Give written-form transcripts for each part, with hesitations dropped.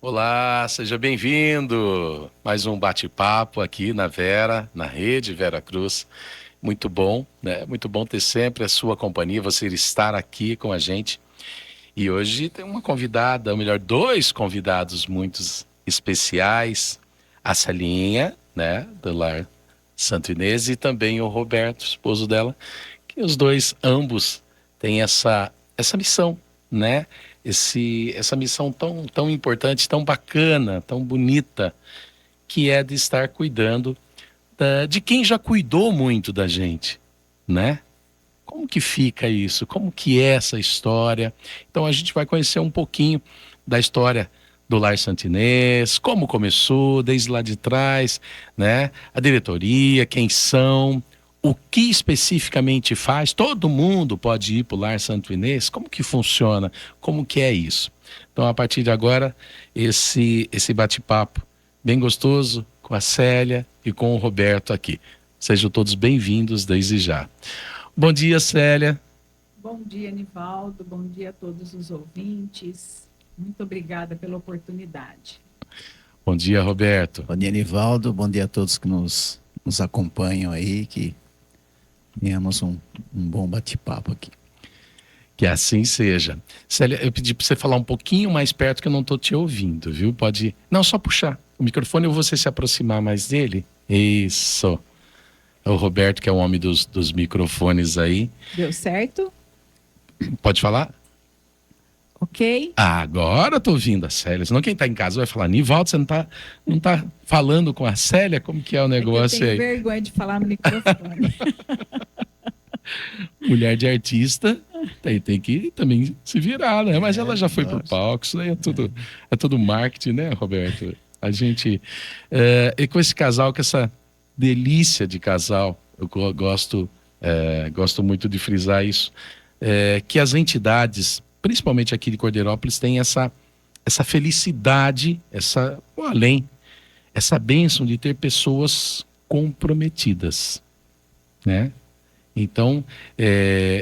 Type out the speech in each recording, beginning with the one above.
Olá, seja bem-vindo. Mais um bate-papo aqui na Vera, na Rede Vera Cruz. Muito bom, né? Muito bom ter sempre a sua companhia, você estar aqui com a gente. E hoje tem uma convidada, ou melhor, dois convidados muito especiais. A Celinha, né, do Lar Santo Inês, e também o Roberto, esposo dela, que os dois, ambos, têm essa missão, né? Essa missão tão importante, tão bacana, tão bonita, que é de estar cuidando de quem já cuidou muito da gente, né? Como que fica isso? Como que é essa história? Então a gente vai conhecer um pouquinho da história do Lar Santinês, como começou, desde lá de trás, né? A diretoria, quem são, o que especificamente faz. Todo mundo pode ir para o Lar Santo Inês? Como que funciona? Como que é isso? Então, a partir de agora, esse bate-papo bem gostoso com a Célia e com o Roberto aqui. Sejam todos bem-vindos desde já. Bom dia, Célia. Bom dia, Nivaldo. Bom dia a todos os ouvintes. Muito obrigada pela oportunidade. Bom dia, Roberto. Bom dia, Nivaldo. Bom dia a todos que nos acompanham aí, que tenhamos um bom bate-papo aqui. Que assim seja. Célia, eu pedi para você falar um pouquinho mais perto que eu não estou te ouvindo, viu? Pode. Não, só puxar o microfone ou você se aproximar mais dele. Isso. É o Roberto, que é o homem dos microfones aí. Deu certo? Pode falar? Ok. Agora eu tô ouvindo a Célia. Senão quem tá em casa vai falar, Nivaldo, você não tá falando com a Célia? Como que é o negócio eu tenho aí? vergonha de falar no microfone. Mulher de artista tem que também se virar, né? Mas ela já foi pro palco, isso aí é tudo marketing, né, Roberto? A gente... e com esse casal, com essa delícia de casal, eu gosto muito de frisar isso, que as entidades, principalmente aqui de Cordeirópolis, têm essa felicidade, essa bênção de ter pessoas comprometidas, né? Então,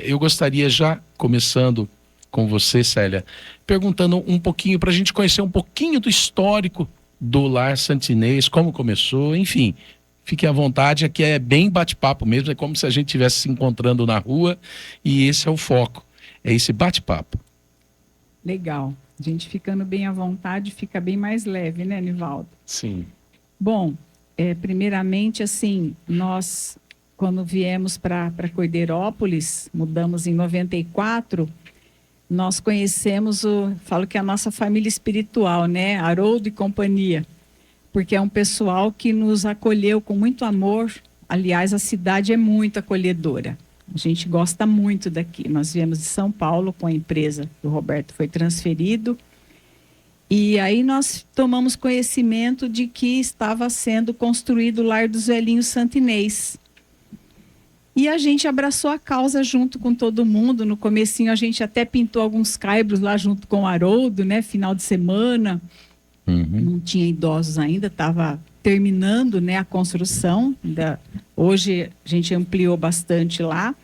eu gostaria já, começando com você, Célia, perguntando um pouquinho, para a gente conhecer um pouquinho do histórico do Lar Santinês, como começou, enfim, fique à vontade, aqui é bem bate-papo mesmo, é como se a gente estivesse se encontrando na rua e esse é o foco, é esse bate-papo. Legal. A gente ficando bem à vontade fica bem mais leve, né, Nivaldo? Sim. Bom, primeiramente, assim, nós, quando viemos para Cordeirópolis, mudamos em 94, nós conhecemos falo que é a nossa família espiritual, né? Haroldo e companhia, porque é um pessoal que nos acolheu com muito amor. Aliás, a cidade é muito acolhedora. A gente gosta muito daqui. Nós viemos de São Paulo com a empresa que o Roberto foi transferido. E aí nós tomamos conhecimento de que estava sendo construído o Lar dos Velhinhos Santinês. E a gente abraçou a causa junto com todo mundo. No comecinho a gente até pintou alguns caibros lá junto com o Haroldo, né? Final de semana. Não tinha idosos ainda, estava terminando, né, a construção. Hoje a gente ampliou bastante lá.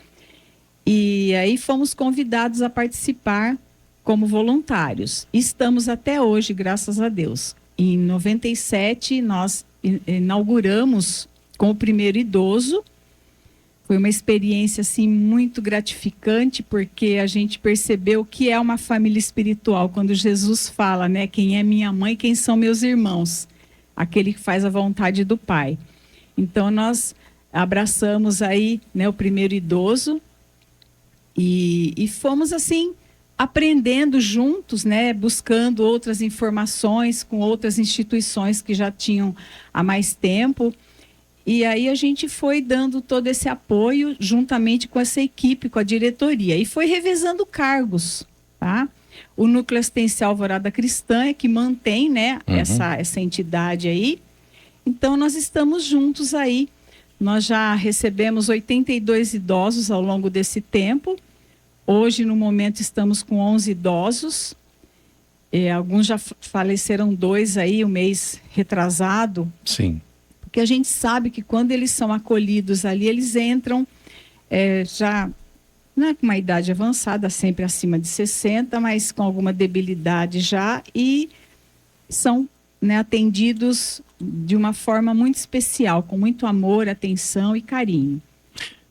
E aí fomos convidados a participar como voluntários. Estamos até hoje, graças a Deus. Em 97, nós inauguramos com o primeiro idoso. Foi uma experiência assim, muito gratificante, porque a gente percebeu que é uma família espiritual. Quando Jesus fala, né, quem é minha mãe, quem são meus irmãos? Aquele que faz a vontade do Pai. Então, nós abraçamos aí, né, o primeiro idoso e fomos assim, aprendendo juntos, né, buscando outras informações com outras instituições que já tinham há mais tempo. E aí a gente foi dando todo esse apoio juntamente com essa equipe, com a diretoria. E foi revezando cargos, tá? O Núcleo Assistencial Alvorada Cristã é que mantém, né, essa entidade aí. Então, nós estamos juntos aí. Nós já recebemos 82 idosos ao longo desse tempo. Hoje, no momento, estamos com 11 idosos. Alguns já faleceram, 2 aí, o mês retrasado. Sim. Porque a gente sabe que quando eles são acolhidos ali, eles entram já, não é com uma idade avançada, sempre acima de 60, mas com alguma debilidade já, e são, né, atendidos de uma forma muito especial, com muito amor, atenção e carinho.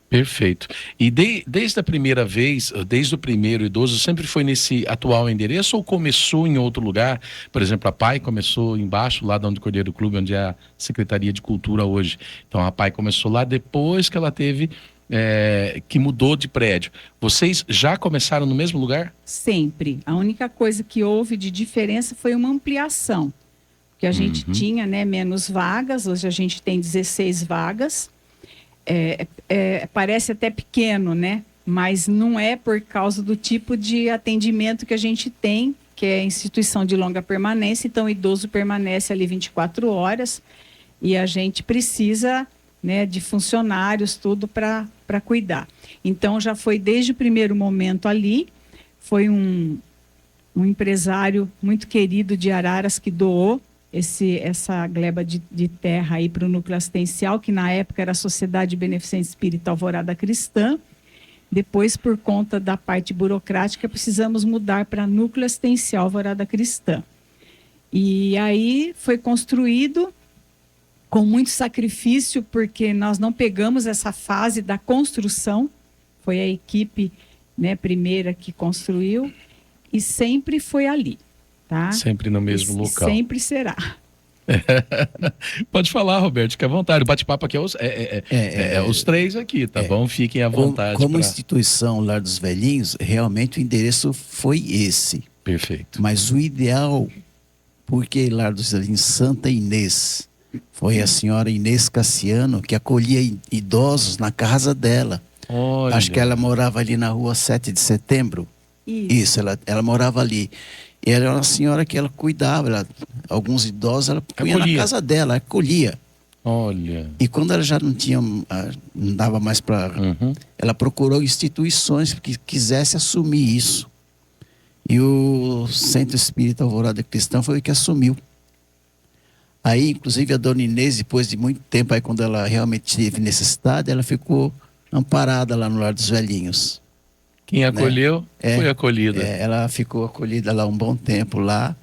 Perfeito. E desde a primeira vez, desde o primeiro idoso, sempre foi nesse atual endereço ou começou em outro lugar? Por exemplo, a PAI começou embaixo, lá de onde Cordeiro Clube, onde é a Secretaria de Cultura hoje. Então a PAI começou lá depois que ela teve, que mudou de prédio. Vocês já começaram no mesmo lugar? Sempre. A única coisa que houve de diferença foi uma ampliação. Porque a gente tinha, né, menos vagas, hoje a gente tem 16 vagas. Parece até pequeno, né? Mas não é por causa do tipo de atendimento que a gente tem, que é instituição de longa permanência, então o idoso permanece ali 24 horas e a gente precisa, né, de funcionários, tudo para cuidar. Então já foi desde o primeiro momento ali, foi um empresário muito querido de Araras que doou essa gleba de terra aí para o núcleo assistencial, que na época era a Sociedade Beneficente Espírita Alvorada Cristã. Depois, por conta da parte burocrática, precisamos mudar para núcleo assistencial Alvorada Cristã. E aí foi construído com muito sacrifício, porque nós não pegamos essa fase da construção, foi a equipe, né, primeira que construiu, e sempre foi ali. Tá? Sempre no mesmo local. Sempre será. Pode falar, Roberto, fique à vontade. O bate-papo aqui é os três aqui, tá bom? Fiquem à vontade. Como instituição Lar dos Velhinhos, realmente o endereço foi esse. Perfeito. Mas o ideal, porque Lar dos Velhinhos Santa Inês, foi a senhora Inês Cassiano que acolhia idosos na casa dela. Olha. Acho que ela morava ali na rua 7 de setembro. Isso, ela morava ali. E ela era uma senhora que ela cuidava, alguns idosos ela punha na casa dela, acolhia. Olha. E quando ela já não dava mais para... Ela procurou instituições que quisessem assumir isso. E o Centro Espírita Alvorada Cristã foi o que assumiu. Aí, inclusive, a dona Inês, depois de muito tempo, aí quando ela realmente teve necessidade, ela ficou amparada lá no Lar dos Velhinhos. Quem acolheu, foi acolhida. Ela ficou acolhida lá um bom tempo lá.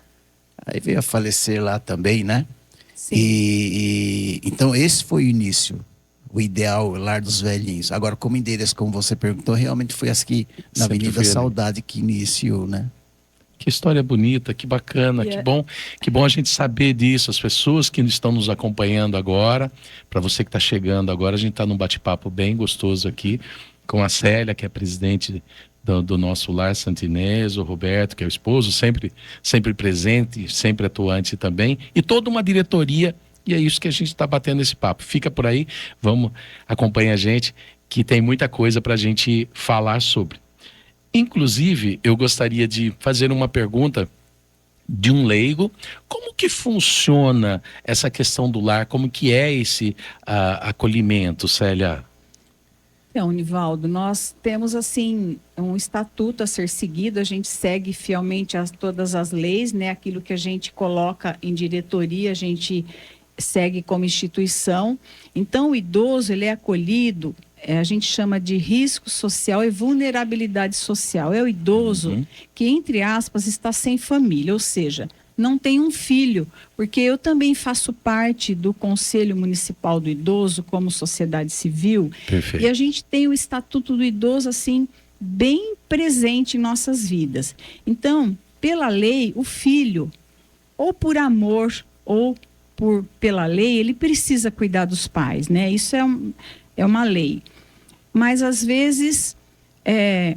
Aí veio a falecer lá também, né? Sim. Então esse foi o início. O ideal, o Lar dos Velhinhos. Agora, como endereço, como você perguntou, realmente foi aqui na Avenida Saudade que iniciou, né? Que história bonita, que bacana, que bom a gente saber disso. As pessoas que estão nos acompanhando agora, para você que está chegando agora, a gente está num bate-papo bem gostoso aqui com a Célia, que é presidente do nosso Lar Santa Inês, o Roberto, que é o esposo, sempre presente, sempre atuante também, e toda uma diretoria, e é isso que a gente está batendo esse papo. Fica por aí, vamos, acompanha a gente, que tem muita coisa para a gente falar sobre. Inclusive, eu gostaria de fazer uma pergunta de um leigo. Como que funciona essa questão do lar? Como que é esse acolhimento, Célia? Então, Nivaldo, nós temos assim um estatuto a ser seguido, a gente segue fielmente todas as leis, né? Aquilo que a gente coloca em diretoria, a gente segue como instituição. Então, o idoso, ele é acolhido, a gente chama de risco social e vulnerabilidade social. É o idoso que, entre aspas, está sem família, ou seja, não tem um filho, porque eu também faço parte do Conselho Municipal do Idoso como sociedade civil. Perfeito. E a gente tem o Estatuto do Idoso assim bem presente em nossas vidas. Então, pela lei, o filho, ou por amor ou pela lei, ele precisa cuidar dos pais, né? Isso é uma lei. Mas às vezes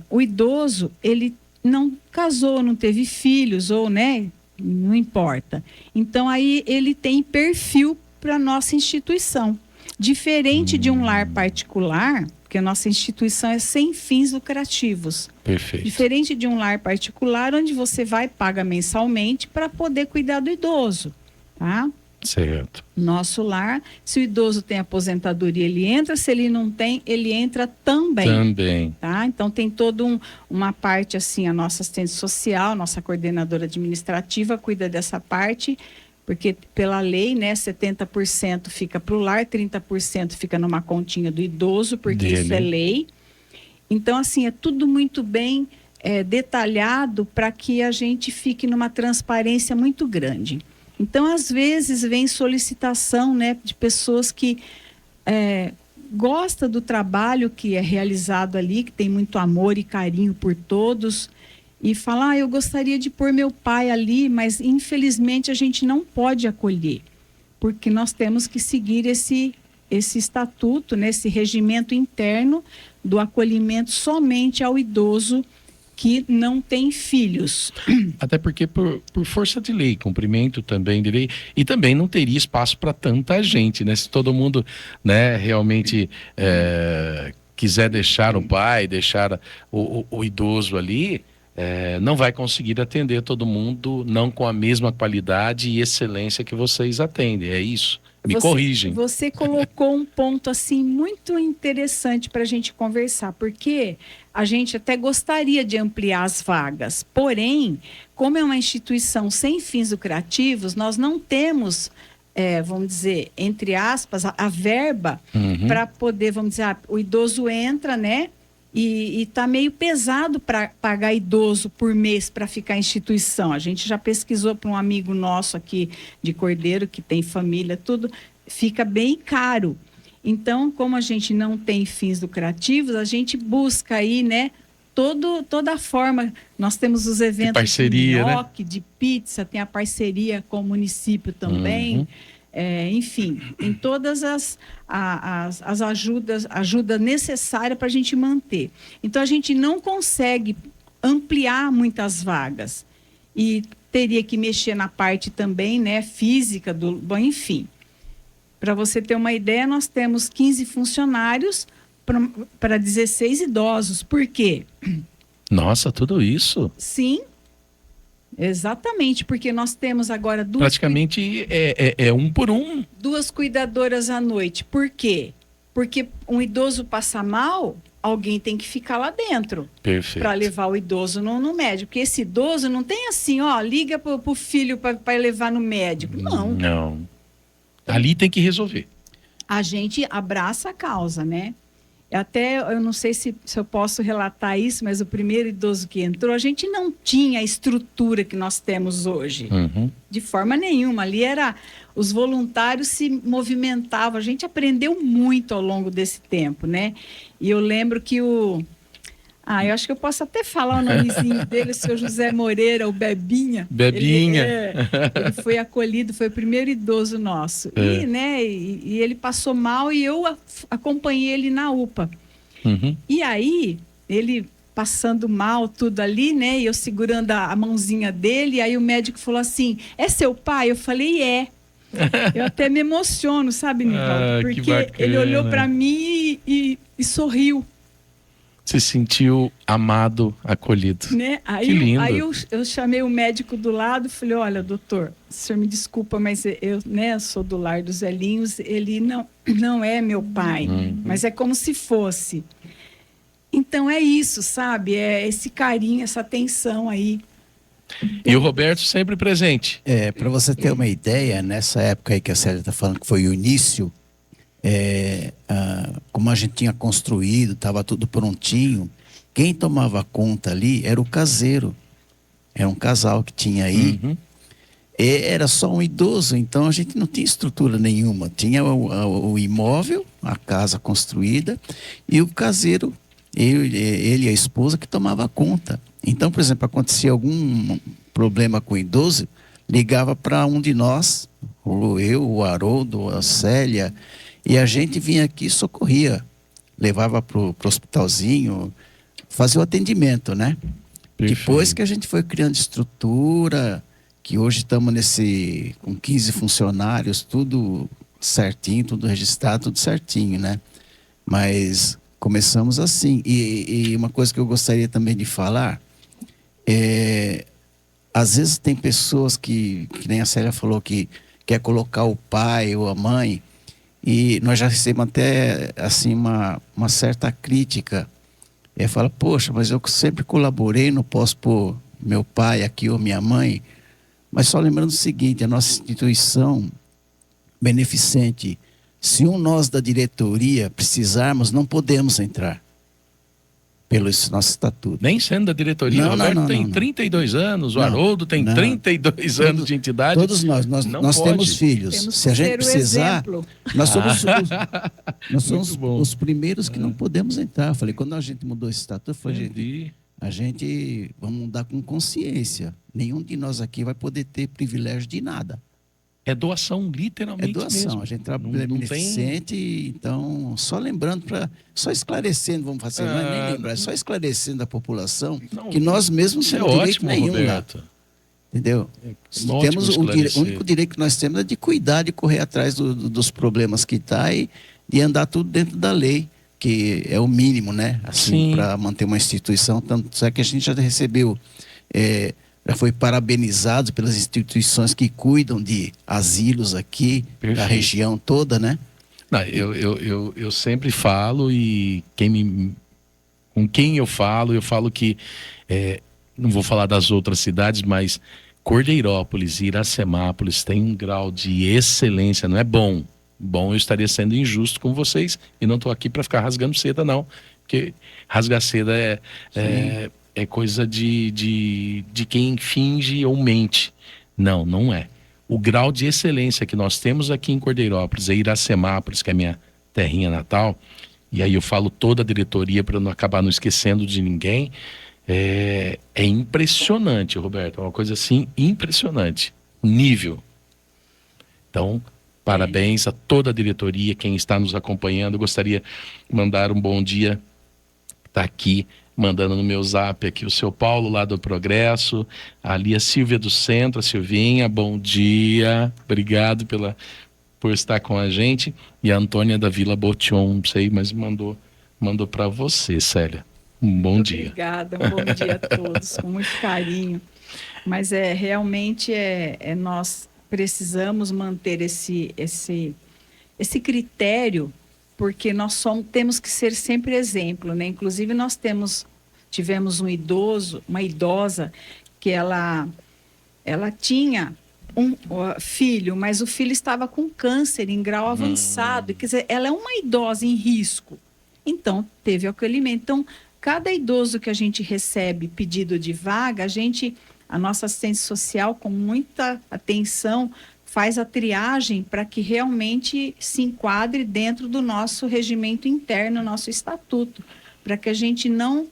o idoso, ele não casou, não teve filhos, ou, né? Não importa. Então, aí ele tem perfil para a nossa instituição. Diferente de um lar particular, porque a nossa instituição é sem fins lucrativos. Perfeito. Diferente de um lar particular, onde você vai paga mensalmente para poder cuidar do idoso, tá? Certo. Nosso lar, se o idoso tem aposentadoria, ele entra, se ele não tem, ele entra também. Também. Tá? Então tem toda uma parte assim, a nossa assistente social, nossa coordenadora administrativa cuida dessa parte, porque pela lei, né, 70% fica para o lar, 30% fica numa continha do idoso, porque isso é lei. Então, assim, é tudo muito bem detalhado para que a gente fique numa transparência muito grande. Então, às vezes, vem solicitação, né, de pessoas que gostam do trabalho que é realizado ali, que tem muito amor e carinho por todos, e fala, eu gostaria de pôr meu pai ali, mas infelizmente a gente não pode acolher, porque nós temos que seguir esse estatuto, né, esse regimento interno do acolhimento somente ao idoso que não tem filhos. Até porque por força de lei, cumprimento também de lei, e também não teria espaço para tanta gente, né? Se todo mundo, né, realmente quiser deixar o pai, deixar o idoso ali, não vai conseguir atender todo mundo, não com a mesma qualidade e excelência que vocês atendem, é isso? Me corrigem. Você colocou um ponto assim muito interessante para a gente conversar, porque a gente até gostaria de ampliar as vagas, porém, como é uma instituição sem fins lucrativos, nós não temos, vamos dizer, entre aspas, a verba para poder, vamos dizer, o idoso entra, né? E está meio pesado para pagar idoso por mês para ficar em instituição. A gente já pesquisou para um amigo nosso aqui de Cordeiro, que tem família, tudo, fica bem caro. Então, como a gente não tem fins lucrativos, a gente busca aí, né, toda a forma. Nós temos os eventos de parceria, nhoque, né? De pizza, tem a parceria com o município também. Enfim, em todas as ajuda necessária para a gente manter. Então, a gente não consegue ampliar muitas vagas e teria que mexer na parte também, né, física, enfim. Para você ter uma ideia, nós temos 15 funcionários para 16 idosos. Por quê? Nossa, tudo isso? Sim. Exatamente, porque nós temos agora praticamente é um por um. 2 cuidadoras à noite. Por quê? Porque um idoso passa mal, alguém tem que ficar lá dentro. Perfeito. Para levar o idoso no médico. Porque esse idoso não tem assim, liga para o filho para levar no médico. Não. Não. Ali tem que resolver. A gente abraça a causa, né? Eu não sei se eu posso relatar isso, mas o primeiro idoso que entrou, a gente não tinha a estrutura que nós temos hoje. De forma nenhuma. Ali os voluntários se movimentavam. A gente aprendeu muito ao longo desse tempo, né? E eu lembro que eu acho que eu posso até falar o nomezinho dele, o seu José Moreira, o Bebinha. Bebinha. Ele foi acolhido, foi o primeiro idoso nosso. E, né, e ele passou mal e eu acompanhei ele na UPA. E aí, ele passando mal, tudo ali, né, e eu segurando a mãozinha dele, e aí o médico falou assim, é seu pai? Eu falei, é. Eu até me emociono, sabe, Nivaldo? Porque ele olhou para mim e sorriu. Se sentiu amado, acolhido. Né? Que lindo. Aí eu chamei o médico do lado e falei, olha, doutor, o senhor me desculpa, mas eu, né, sou do lar dos velhinhos, ele não é meu pai, mas é como se fosse. Então é isso, sabe? É esse carinho, essa atenção aí. E o Roberto sempre presente. Para você ter uma ideia, nessa época aí que a Célia está falando que foi o início, como a gente tinha construído, estava tudo prontinho, quem tomava conta ali era o caseiro. Era um casal que tinha aí. Era só um idoso, então a gente não tinha estrutura nenhuma. Tinha o imóvel, a casa construída, e o caseiro, ele e a esposa, que tomava conta. Então, por exemplo, acontecia algum problema com o idoso, ligava para um de nós, eu, o Haroldo, a Célia, e a gente vinha aqui e socorria. Levava para o hospitalzinho, fazia o atendimento, né? Perfeito. Depois que a gente foi criando estrutura, que hoje estamos com 15 funcionários, tudo certinho, tudo registrado, tudo certinho, né? Mas começamos assim. E uma coisa que eu gostaria também de falar, às vezes tem pessoas que nem a Célia falou, que quer colocar o pai ou a mãe, e nós já recebemos até assim uma certa crítica. Fala, poxa, mas eu sempre colaborei, não posso pôr meu pai aqui ou minha mãe. Mas só lembrando o seguinte, a nossa instituição beneficente, se nós da diretoria precisarmos, não podemos entrar. pelo nosso estatuto. Nem sendo da diretoria. Não, O Roberto não, tem não. 32 anos, o Não, Haroldo tem não. 32 anos de entidade. Todos nós Não nós pode. temos filhos. Temos Se a que gente ser o precisar, exemplo. nós somos, nós somos Muito bom. os primeiros que não podemos entrar. Eu falei, quando a gente mudou esse estatuto, eu falei, Entendi. a gente vamos mudar com consciência. Nenhum de nós aqui vai poder ter privilégio de nada. É doação, É literalmente doação. mesmo. A gente trabalha Não tem- beneficente, então, só lembrando, só esclarecendo, vamos fazer, não é nem lembrar, é só esclarecendo a população Não, que nós mesmos Isso é não temos direito ótimo, nenhum lá. Roberto. Entendeu? Ótimo Temos o esclarecer. único direito que nós temos é de cuidar, de correr atrás dos problemas que está e de andar tudo dentro da lei, que é o mínimo, né? Assim, Sim. para manter uma instituição. Tanto é que a gente já recebeu, já foi parabenizado pelas instituições que cuidam de asilos aqui, da Perfeito. região toda, né? Não, eu sempre falo e com quem eu falo que, não vou falar das outras cidades, mas Cordeirópolis e Iracemápolis tem um grau de excelência, não é bom. Bom, eu estaria sendo injusto com vocês e não estou aqui para ficar rasgando seda, não. Porque rasgar seda é coisa de quem finge ou mente. Não, não é. O grau de excelência que nós temos aqui em Cordeirópolis e Iracemápolis, que é a minha terrinha natal, e aí eu falo toda a diretoria para não acabar não esquecendo de ninguém, é impressionante, Roberto. É uma coisa assim impressionante. O nível. Então, parabéns a toda a diretoria, quem está nos acompanhando. Eu gostaria de mandar um bom dia. Está aqui, mandando no meu zap aqui o seu Paulo lá do Progresso, ali a Silvia do Centro, a Silvinha, bom dia. Obrigado por estar com a gente. E a Antônia da Vila Botion, não sei, mas mandou para você, Célia. Um bom dia. Obrigada, um bom dia a todos, com muito carinho. Mas realmente nós precisamos manter esse critério, porque nós temos que ser sempre exemplo, né? Inclusive nós tivemos uma idosa que ela tinha um filho, mas o filho estava com câncer em grau avançado, quer dizer, ela é uma idosa em risco. Então, teve acolhimento. Então, cada idoso que a gente recebe pedido de vaga, a nossa assistência social, com muita atenção, faz a triagem para que realmente se enquadre dentro do nosso regimento interno, nosso estatuto, para que a gente não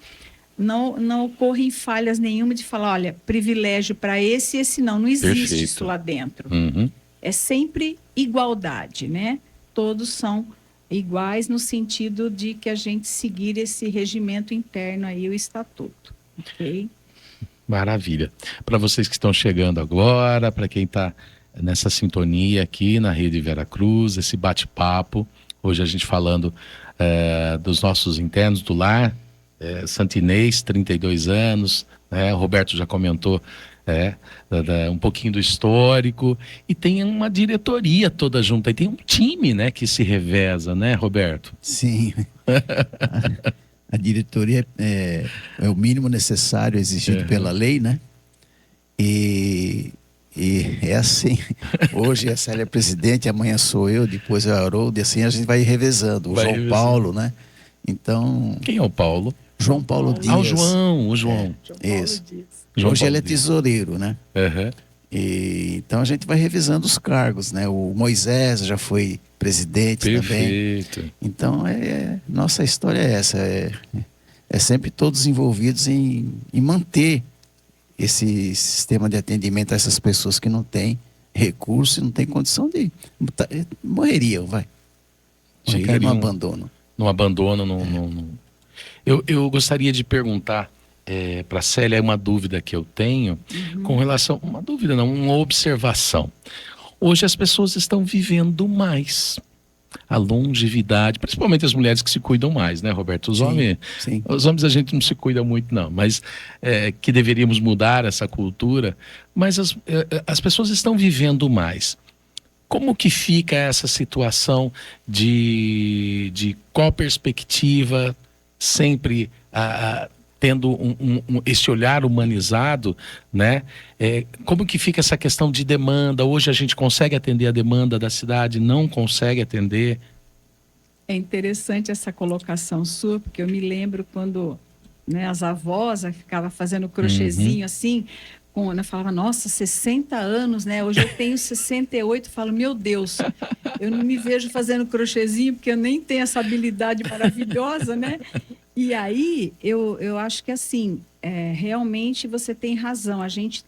ocorra em falhas nenhuma de falar, olha, privilégio para esse e esse não existe. Perfeito. Isso lá dentro. Uhum. É sempre igualdade, né? Todos são iguais no sentido de que a gente seguir esse regimento interno aí, o estatuto, ok? Maravilha. Para vocês que estão chegando agora, para quem está nessa sintonia aqui na Rede Vera Cruz, esse bate-papo, hoje a gente falando dos nossos internos do lar, Santinês, 32 anos, né? O Roberto já comentou um pouquinho do histórico, e tem uma diretoria toda junta, e tem um time, né, que se reveza, né, Roberto? Sim. A diretoria é o mínimo necessário exigido pela lei, né? E é assim, hoje a Célia é presidente, amanhã sou eu, depois é o Haroldo, e assim a gente vai revezando. O João Paulo, né? Então... Quem é o Paulo? João Paulo Dias. Ah, o João. João Isso. Paulo Dias. Hoje ele é tesoureiro, né? Uhum. Então a gente vai revisando os cargos, né? O Moisés já foi presidente também. Perfeito. Então nossa história é essa, é sempre todos envolvidos em manter esse sistema de atendimento a essas pessoas que não têm recurso e não têm condição de morreriam, vai. Chegaria no abandono. No abandono, Eu gostaria de perguntar para a Célia uma dúvida que eu tenho com relação... Uma dúvida não, uma observação. Hoje as pessoas estão vivendo mais. A longevidade, principalmente as mulheres que se cuidam mais, né, Roberto? Os homens a gente não se cuida muito, não. Mas que deveríamos mudar essa cultura. Mas as pessoas estão vivendo mais. Como que fica essa situação de qual perspectiva, sempre tendo esse olhar humanizado, né? Como que fica essa questão de demanda? Hoje a gente consegue atender a demanda da cidade? Não consegue atender? É interessante essa colocação sua, porque eu me lembro quando né, as avós, ficava fazendo crochêzinho assim, eu falava, nossa, 60 anos, né? Hoje eu tenho 68, falo, meu Deus, eu não me vejo fazendo crochêzinho porque eu nem tenho essa habilidade maravilhosa, né? E aí, eu acho que assim, realmente você tem razão, a gente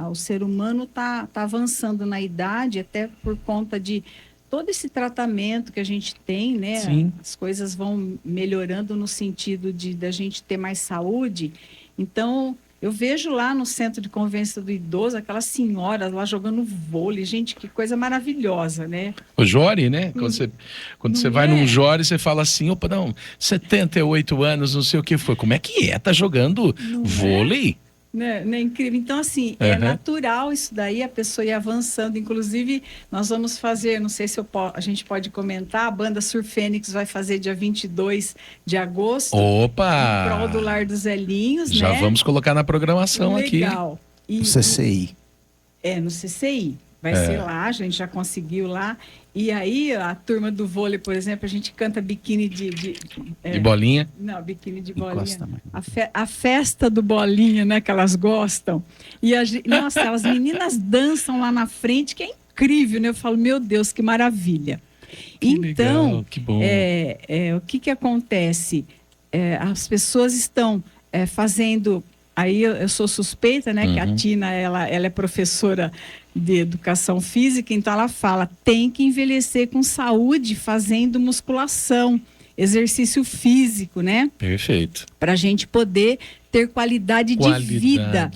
o ser humano tá avançando na idade, até por conta de todo esse tratamento que a gente tem, né? Sim. As coisas vão melhorando no sentido da gente ter mais saúde. Então, eu vejo lá no Centro de Convivência do Idoso, aquelas senhoras lá jogando vôlei. Gente, que coisa maravilhosa, né? O Jori, né? Quando você vai num Jori, você fala assim, opa, não, 78 anos, não sei o que foi. Como é que é? Tá jogando vôlei? Né? Incrível. Então, assim, é natural isso daí, a pessoa ir avançando. Inclusive, nós vamos fazer, não sei se a gente pode comentar, a banda Surfênix vai fazer dia 22 de agosto. Opa! Em prol do Lar dos Velhinhos, Já né? vamos colocar na programação aqui. Legal. No CCI. No CCI. Vai ser lá, a gente já conseguiu lá. E aí, a turma do vôlei, por exemplo, a gente canta biquíni de bolinha? Não, biquíni de bolinha. A festa do bolinha, né, que elas gostam. E nossa, as meninas dançam lá na frente, que é incrível, né? Eu falo, meu Deus, que maravilha. Que legal, que bom. O que acontece? As pessoas estão fazendo... Aí eu sou suspeita, né, que a Tina, ela é professora de educação física, então ela fala, tem que envelhecer com saúde, fazendo musculação, exercício físico, né? Perfeito. Para a gente poder ter qualidade de vida.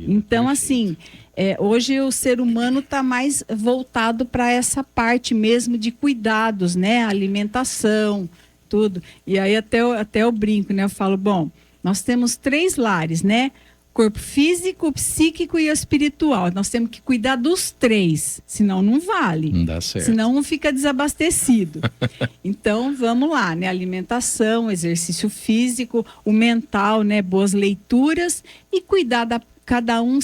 Então, assim, hoje o ser humano está mais voltado para essa parte mesmo de cuidados, né? Alimentação, tudo. E aí até eu brinco, né? Eu falo, bom, nós temos 3 lares, né? Corpo físico, psíquico e espiritual. Nós temos que cuidar dos 3, senão não vale. Não dá certo. Senão fica desabastecido. Então, vamos lá, né? Alimentação, exercício físico, o mental, né? Boas leituras e cuidar cada um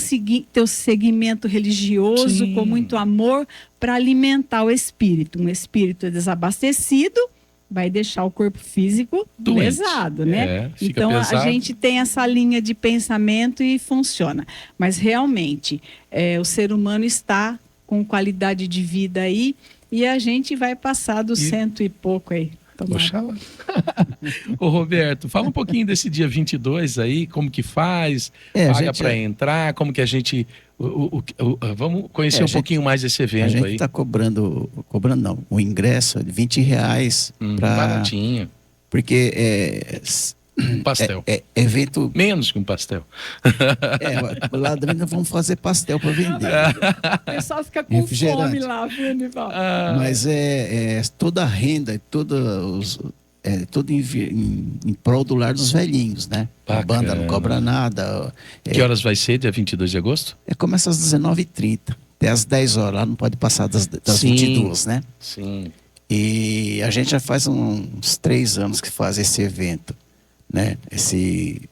ter o segmento religioso com muito amor para alimentar o espírito. Um espírito desabastecido vai deixar o corpo físico pesado, né? Então, pesado. A gente tem essa linha de pensamento e funciona. Mas, realmente, o ser humano está com qualidade de vida aí e a gente vai passar dos 100 e pouco aí. Oxalá. Ô Roberto, fala um pouquinho desse dia 22 aí, como que faz, paga para entrar, como que a gente... vamos conhecer um pouquinho mais desse evento aí. A gente está cobrando não, o ingresso é de R$20. Baratinho. Porque um pastel. Evento... Menos que um pastel. Lá dentro vamos fazer pastel para vender. O pessoal fica com fome lá, viu, Nivaldo? Mas toda a renda, tudo em prol do Lar dos Velhinhos, né? Bacana. A banda não cobra nada. Que horas vai ser, dia 22 de agosto? Começa às 19h30, até às 10 horas. Lá não pode passar das 22, né? Sim. E a gente já faz uns 3 anos que faz esse evento, né? Esse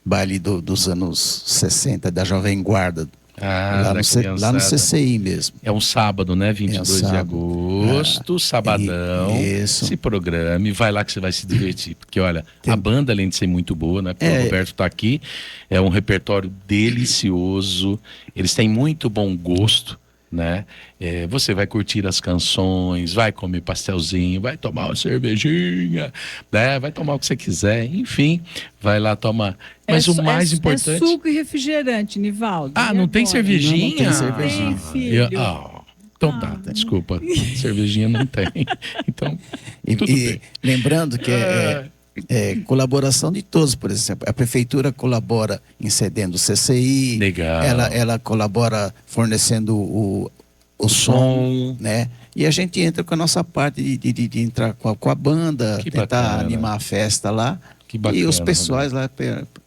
baile dos anos 60, da Jovem Guarda. Lá no CCI mesmo. É um sábado, né? 22 de agosto, sabadão. Isso. Se programe, vai lá que você vai se divertir. Porque, olha, a banda, além de ser muito boa, né? Porque o Roberto tá aqui, é um repertório delicioso. Eles têm muito bom gosto, né? Você vai curtir as canções, vai comer pastelzinho, vai tomar uma cervejinha, né? Vai tomar o que você quiser, enfim, vai lá tomar. Mas o mais importante... É suco e refrigerante, Nivaldo. Não tem cervejinha? Não tem cervejinha. Tem, filho. Então tá, desculpa, cervejinha não tem. Então, tudo bem. Lembrando que colaboração de todos, por exemplo, a prefeitura colabora em cedendo o CCI, legal. Ela colabora fornecendo o som, né? E a gente entra com a nossa parte de entrar com a banda, que tentar bacana. animar a festa lá. Que bacana, e os pessoais lá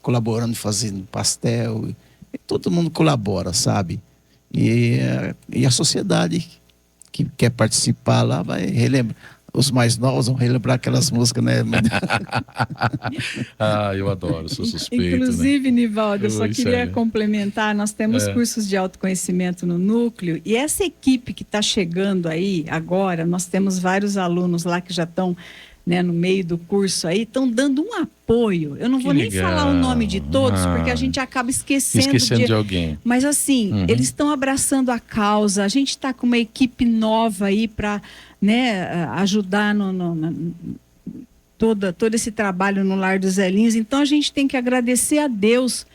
colaborando, fazendo pastel, e todo mundo colabora, sabe? E a sociedade que quer participar lá vai relembrar. Os mais novos vão relembrar aquelas músicas, né? Eu adoro, sou suspeito. Inclusive, né? Nivaldo, eu só queria complementar, nós temos cursos de autoconhecimento no núcleo, e essa equipe que está chegando aí agora, nós temos vários alunos lá que já estão né, no meio do curso aí, estão dando um apoio. Eu não Que vou nem legal. falar o nome de todos, porque a gente acaba esquecendo de alguém. Mas assim, eles estão abraçando a causa. A gente está com uma equipe nova aí para, né, ajudar todo esse trabalho no Lar dos Velhinhos. Então a gente tem que agradecer a Deus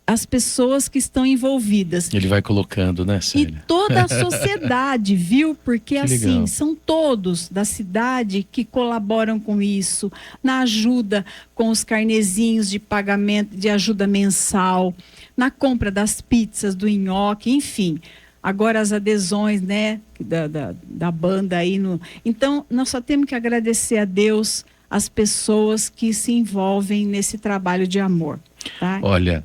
as pessoas que estão envolvidas. Ele vai colocando, né, Célia? E toda a sociedade, viu? Porque Que assim, legal. são todos da cidade que colaboram com isso, na ajuda com os carnezinhos de pagamento, de ajuda mensal, na compra das pizzas, do nhoque, enfim. Agora as adesões, né, da banda aí. Então, nós só temos que agradecer a Deus as pessoas que se envolvem nesse trabalho de amor. Tá? Olha,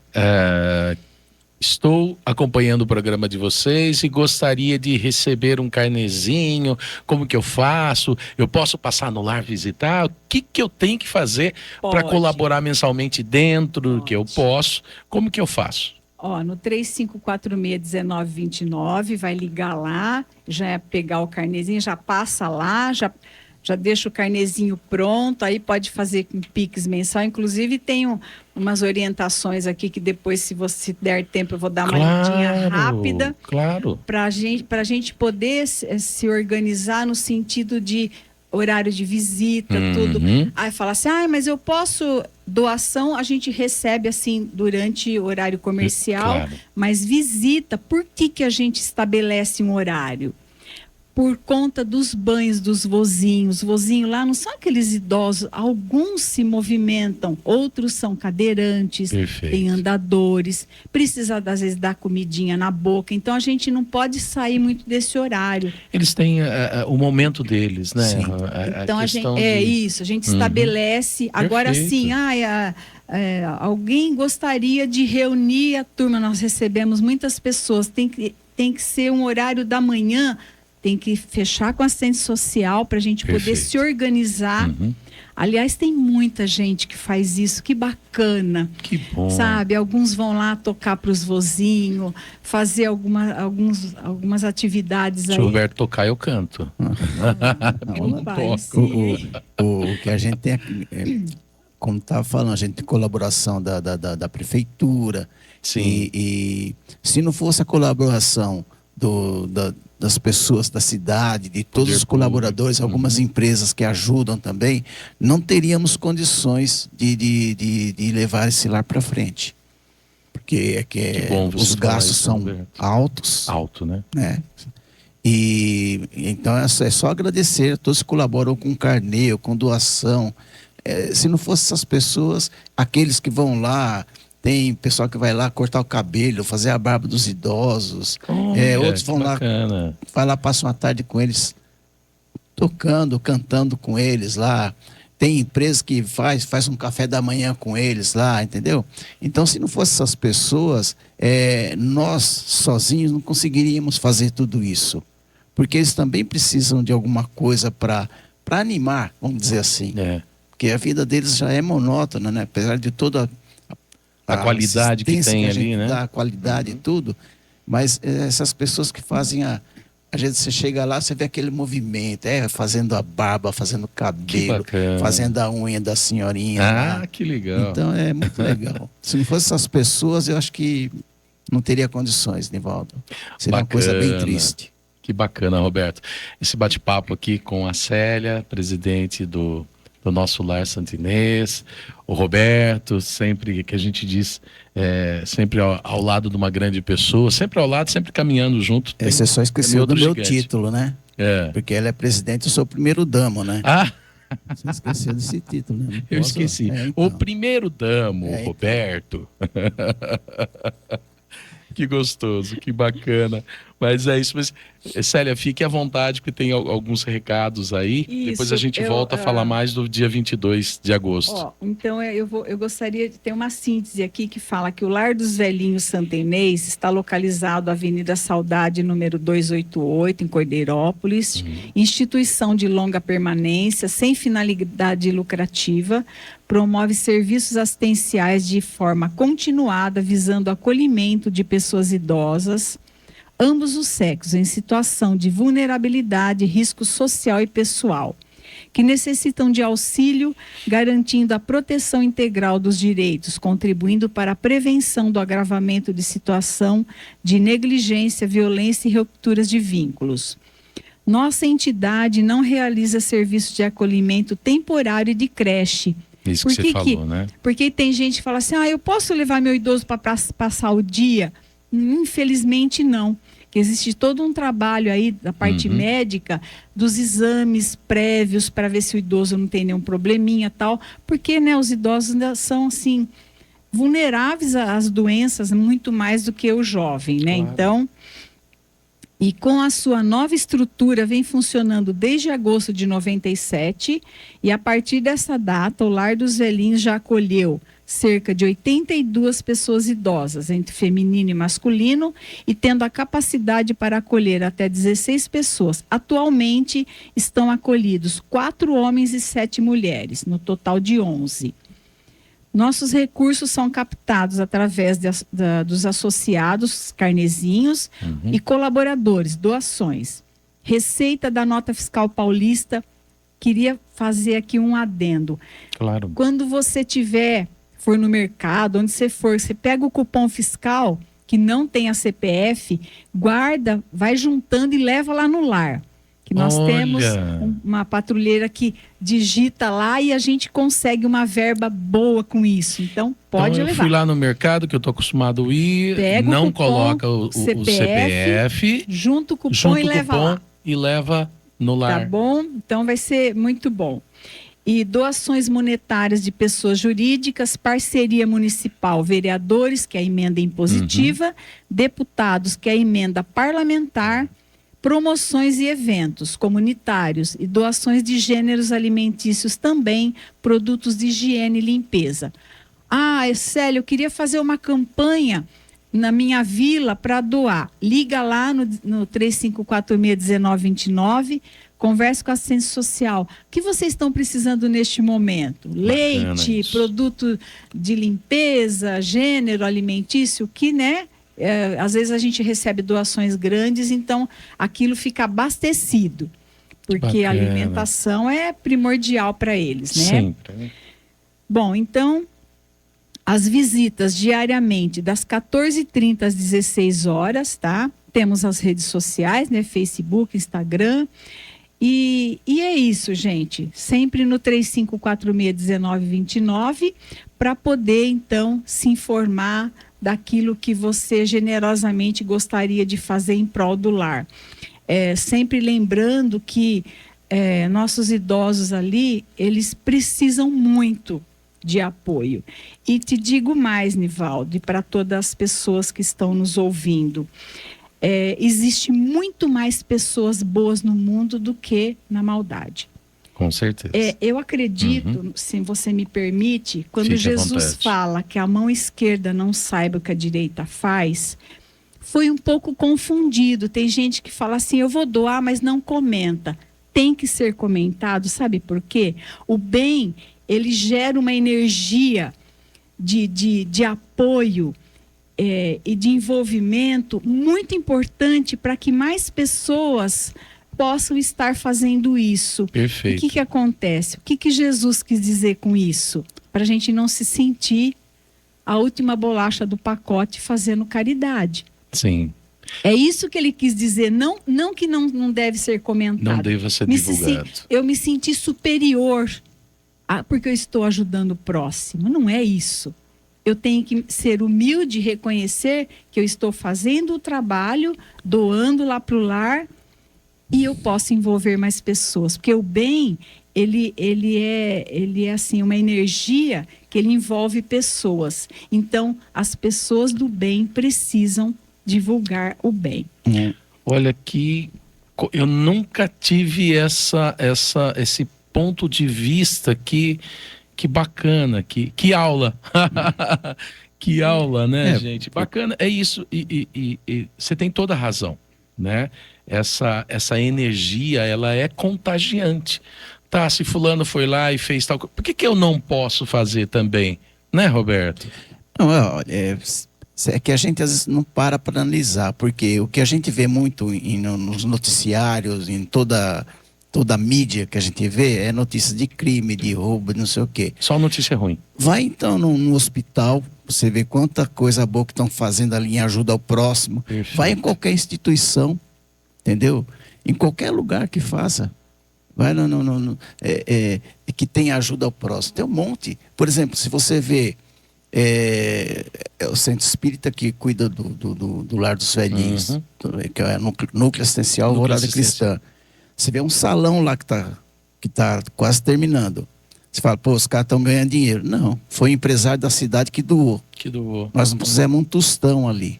estou acompanhando o programa de vocês e gostaria de receber um carnezinho. Como que eu faço? Eu posso passar no lar visitar? O que eu tenho que fazer para Pode. colaborar mensalmente dentro do que eu Pode. posso? Como que eu faço? Ó, no 3546-1929, vai ligar lá, já é pegar o carnezinho, já passa lá, já deixa o carnezinho pronto, aí pode fazer com Pix mensal. Inclusive tem umas orientações aqui que depois, se você der tempo, eu vou dar uma lidinha rápida. Claro. Para a gente poder se organizar no sentido de horário de visita, tudo. Aí fala assim, mas eu posso... Doação a gente recebe assim durante o horário comercial, Claro. Mas visita, por que a gente estabelece um horário? Por conta dos banhos dos vozinhos. Os vozinhos lá não são aqueles idosos, alguns se movimentam, outros são cadeirantes, Perfeito. tem andadores, precisa às vezes dar comidinha na boca, então a gente não pode sair muito desse horário. Eles têm o momento deles, né? Sim. Então a gente a gente estabelece. Agora Perfeito. sim, alguém gostaria de reunir a turma, nós recebemos muitas pessoas, tem que ser um horário da manhã, tem que fechar com a assistente social para a gente poder Perfeito. se organizar. Aliás, tem muita gente que faz isso, que bacana. Que bom. Sabe, alguns vão lá tocar para os vozinhos, fazer algumas atividades Se aí. o Roberto tocar, eu canto. Eu não pai, toco. sim. O que a gente tem aqui, como estava falando, a gente tem colaboração da prefeitura. Sim. E se não fosse a colaboração das pessoas da cidade, de todos Poder os colaboradores, público. algumas empresas que ajudam também, não teríamos condições de levar esse lar para frente. Porque bom você os falar gastos isso, são Roberto. altos. Alto, né? Né? E então é só agradecer a todos que colaboram com carnê, com doação. Se não fosse essas pessoas, aqueles que vão lá, tem pessoal que vai lá cortar o cabelo, fazer a barba dos idosos. Outros vão lá, vai lá, passam uma tarde com eles, tocando, cantando com eles lá. Tem empresa que faz um café da manhã com eles lá, entendeu? Então, se não fosse essas pessoas, nós sozinhos não conseguiríamos fazer tudo isso. Porque eles também precisam de alguma coisa para animar, vamos dizer assim. Porque a vida deles já é monótona, né? Apesar de toda a qualidade que tem ali, né? A qualidade e tudo. Mas essas pessoas que fazem às vezes você chega lá, você vê aquele movimento, fazendo a barba, fazendo o cabelo, fazendo a unha da senhorinha. Ah, que legal. Então é muito legal. Se não fosse essas pessoas, eu acho que não teria condições, Nivaldo. Seria uma coisa bem triste. Que bacana, Roberto. Esse bate-papo aqui com a Célia, presidente do nosso Lar Santa Inês, o Roberto, sempre que a gente diz, sempre ao lado de uma grande pessoa, sempre ao lado, sempre caminhando junto. Você só esqueceu do meu título, né? Porque ela é presidente, eu sou o primeiro damo, né? Você esqueceu desse título, né? Eu esqueci. Então. O primeiro damo, Roberto. Que gostoso, que bacana. Mas é isso. Mas, Célia, fique à vontade, porque tem alguns recados aí. Isso, depois a gente volta a falar mais do dia 22 de agosto. Então, eu gostaria de ter uma síntese aqui que fala que o Lar dos Velhinhos Santa Inês está localizado na Avenida Saudade, número 288, em Cordeirópolis. Instituição de longa permanência, sem finalidade lucrativa, promove serviços assistenciais de forma continuada, visando o acolhimento de pessoas idosas, ambos os sexos, em situação de vulnerabilidade, risco social e pessoal. que necessitam de auxílio, garantindo a proteção integral dos direitos, contribuindo para a prevenção do agravamento de situação de negligência, violência e rupturas de vínculos. Nossa entidade não realiza serviço de acolhimento temporário de creche. Isso que você falou, né? Porque tem gente que fala assim, eu posso levar meu idoso para passar o dia? Infelizmente não. Que existe todo um trabalho aí da parte médica, dos exames prévios para ver se o idoso não tem nenhum probleminha e tal, porque, né, os idosos ainda são assim vulneráveis às doenças muito mais do que o jovem, né? Claro. Então, e com a sua nova estrutura vem funcionando desde agosto de 97 e a partir dessa data o Lar dos Velhinhos já acolheu cerca de 82 pessoas idosas, entre feminino e masculino, e tendo a capacidade para acolher até 16 pessoas. Atualmente estão acolhidos 4 homens e 7 mulheres, no total de 11. Nossos recursos são captados através dos associados, carnezinhos e colaboradores, doações. Receita da Nota Fiscal Paulista, queria fazer aqui um adendo. Claro. Quando você for no mercado, onde você for, você pega o cupom fiscal, que não tem a CPF, guarda, vai juntando e leva lá no lar. Que nós temos uma patrulheira que digita lá e a gente consegue uma verba boa com isso. Então, pode levar. Eu fui lá no mercado, que eu estou acostumado a ir, pega não o cupom, coloca o CPF, junta o cupom e leva lá. E leva no lar. Tá bom? Então vai ser muito bom. E doações monetárias de pessoas jurídicas, parceria municipal, vereadores, que é a emenda impositiva, deputados, que é a emenda parlamentar, promoções e eventos comunitários e doações de gêneros alimentícios também, produtos de higiene e limpeza. Célio, eu queria fazer uma campanha na minha vila para doar. Liga lá no 3546-1929, converse com a assistência social. O que vocês estão precisando neste momento? Bacana Leite, isso. produto de limpeza, gênero alimentício, que, né? Às vezes a gente recebe doações grandes, então aquilo fica abastecido. Porque a alimentação é primordial para eles, né? Sempre. Bom, então, as visitas diariamente das 14h30 às 16 horas, tá? Temos as redes sociais, né? Facebook, Instagram. E é isso, gente. Sempre no 3546-1929, para poder, então, se informar daquilo que você generosamente gostaria de fazer em prol do lar. Sempre lembrando que nossos idosos ali, eles precisam muito de apoio. E te digo mais, Nivaldo, e para todas as pessoas que estão nos ouvindo, existe muito mais pessoas boas no mundo do que na maldade. Com certeza. Eu acredito, se você me permite, quando Fique Jesus fala que a mão esquerda não saiba o que a direita faz, foi um pouco confundido. Tem gente que fala assim, eu vou doar, mas não comenta. Tem que ser comentado, sabe por quê? O bem, ele gera uma energia de apoio e de envolvimento muito importante para que mais pessoas possam estar fazendo isso. Perfeito. O que acontece? O que Jesus quis dizer com isso? Para a gente não se sentir a última bolacha do pacote fazendo caridade. Sim. É isso que ele quis dizer, não que não deve ser comentado. Não deva ser divulgado. Eu me senti superior porque eu estou ajudando o próximo. Não é isso. Eu tenho que ser humilde e reconhecer que eu estou fazendo o trabalho, doando lá para o lar, e eu posso envolver mais pessoas. Porque o bem, ele é assim, uma energia que ele envolve pessoas. Então, as pessoas do bem precisam divulgar o bem. Olha que eu nunca tive esse ponto de vista que bacana, que aula. Que aula, né, gente? Bacana, é isso. E você tem toda a razão, né? Essa energia, ela é contagiante. Tá, se fulano foi lá e fez tal coisa, por que eu não posso fazer também? Né, Roberto? Não, é que a gente às vezes não para analisar, porque o que a gente vê muito nos noticiários, em toda toda a mídia que a gente vê é notícia de crime, de roubo, não sei o quê. Só notícia ruim. Vai então no hospital, você vê quanta coisa boa que estão fazendo ali em ajuda ao próximo. Perfeito. Vai em qualquer instituição, entendeu? Em qualquer lugar que faça. Vai que tem ajuda ao próximo. Tem um monte. Por exemplo, se você vê o Centro Espírita que cuida do Lar dos Velhinhos, que é o Núcleo Assistencial Alvorada Cristã. Você vê um salão lá que tá quase terminando. Você fala, pô, os caras estão ganhando dinheiro. Não, foi o empresário da cidade que doou. Nós não pusemos um tostão ali.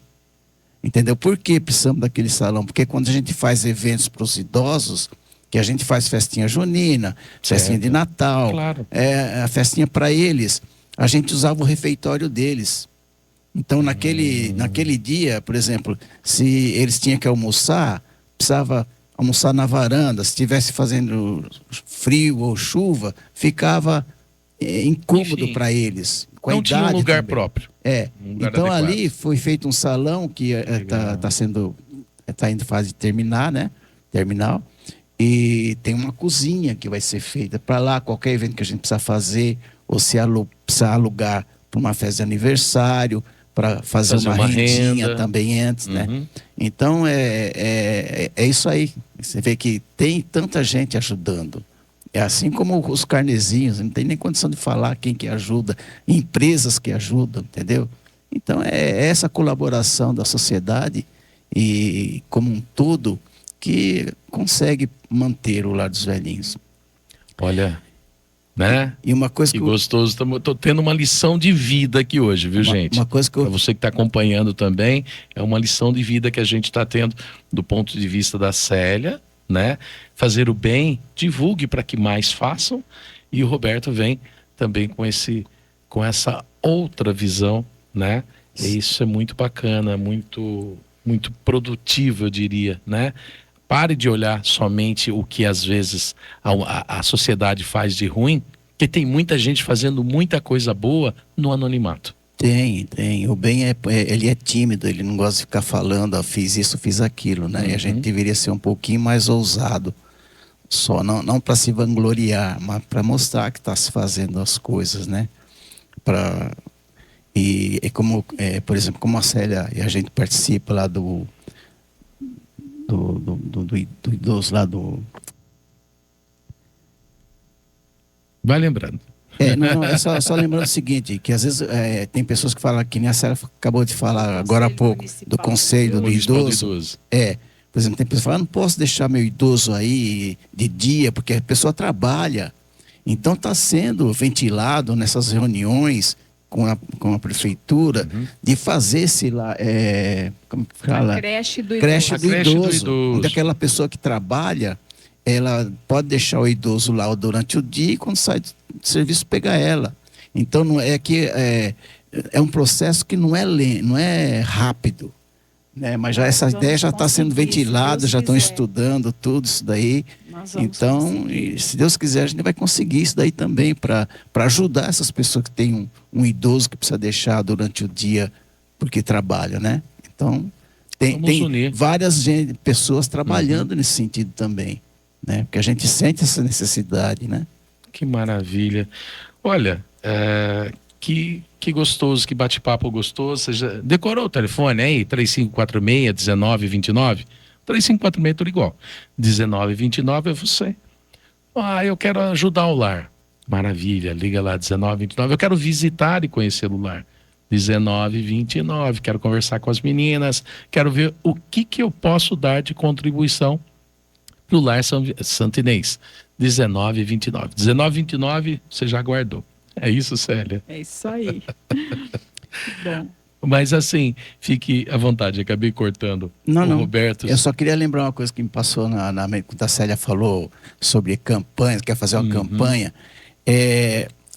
Entendeu? Por que precisamos daquele salão? Porque quando a gente faz eventos para os idosos, que a gente faz festinha junina, festinha de Natal, claro. A festinha para eles, a gente usava o refeitório deles. Então, naquele dia, por exemplo, se eles tinham que almoçar, precisava almoçar na varanda. Se estivesse fazendo frio ou chuva, ficava incômodo para eles. Não tinha um lugar próprio. Um lugar então adequado. Ali foi feito um salão que está indo fase de terminar, né? Terminal. E tem uma cozinha que vai ser feita para lá, qualquer evento que a gente precisar fazer, ou se precisar alugar para uma festa de aniversário, para fazer uma rendinha também antes, né? Então é isso aí. Você vê que tem tanta gente ajudando. É assim como os carnezinhos, não tem nem condição de falar quem que ajuda, empresas que ajudam, entendeu? Então é essa colaboração da sociedade e como um todo que consegue manter o Lar dos Velhinhos. Olha, né? E uma coisa que gostoso, estou tendo uma lição de vida aqui hoje, viu, gente? Uma coisa que para você que está acompanhando também, é uma lição de vida que a gente está tendo do ponto de vista da Célia, né? Fazer o bem, divulgue para que mais façam, e o Roberto vem também com essa outra visão, né? E isso é muito bacana, muito produtivo, eu diria, né? Pare de olhar somente o que às vezes a sociedade faz de ruim, porque tem muita gente fazendo muita coisa boa no anonimato. Tem. O bem ele é tímido, ele não gosta de ficar falando, fiz isso, fiz aquilo, né? E a gente deveria ser um pouquinho mais ousado. Só não para se vangloriar, mas para mostrar que está se fazendo as coisas, né? Por exemplo, como a Célia e a gente participa lá do idoso lá do... Vai lembrando. Só lembrando o seguinte, que às vezes tem pessoas que falam, que nem a Célia acabou de falar agora há pouco, do Conselho do Idoso. Por exemplo, tem pessoas que falam, não posso deixar meu idoso aí de dia, porque a pessoa trabalha. Então está sendo ventilado nessas reuniões com a prefeitura de fazer esse lá, como que fala? A creche do idoso. Onde aquela pessoa que trabalha, ela pode deixar o idoso lá durante o dia e quando sai do serviço pegar ela. Então não é que é um processo que não é rápido, né? Mas já essa ideia já está sendo ventilada, já estão estudando tudo isso daí. Então, se Deus quiser, a gente vai conseguir isso daí também para ajudar essas pessoas que têm um idoso que precisa deixar durante o dia porque trabalha, né? Então tem várias pessoas trabalhando nesse sentido também, né? Porque a gente sente essa necessidade, né? Que maravilha. Olha, que gostoso, que bate-papo gostoso. Você já decorou o telefone aí? 3546-1929? 3546 tudo igual. 1929 é você. Eu quero ajudar o lar. Maravilha, liga lá, 1929. Eu quero visitar e conhecer o lar. 1929. Quero conversar com as meninas. Quero ver o que eu posso dar de contribuição para o lar Santo Inês. 1929. 1929, você já guardou. É isso, Célia? É isso aí. Bom. Mas assim, fique à vontade, acabei cortando não. Roberto. Eu só queria lembrar uma coisa que me passou quando a Célia falou sobre campanha, quer fazer uma campanha.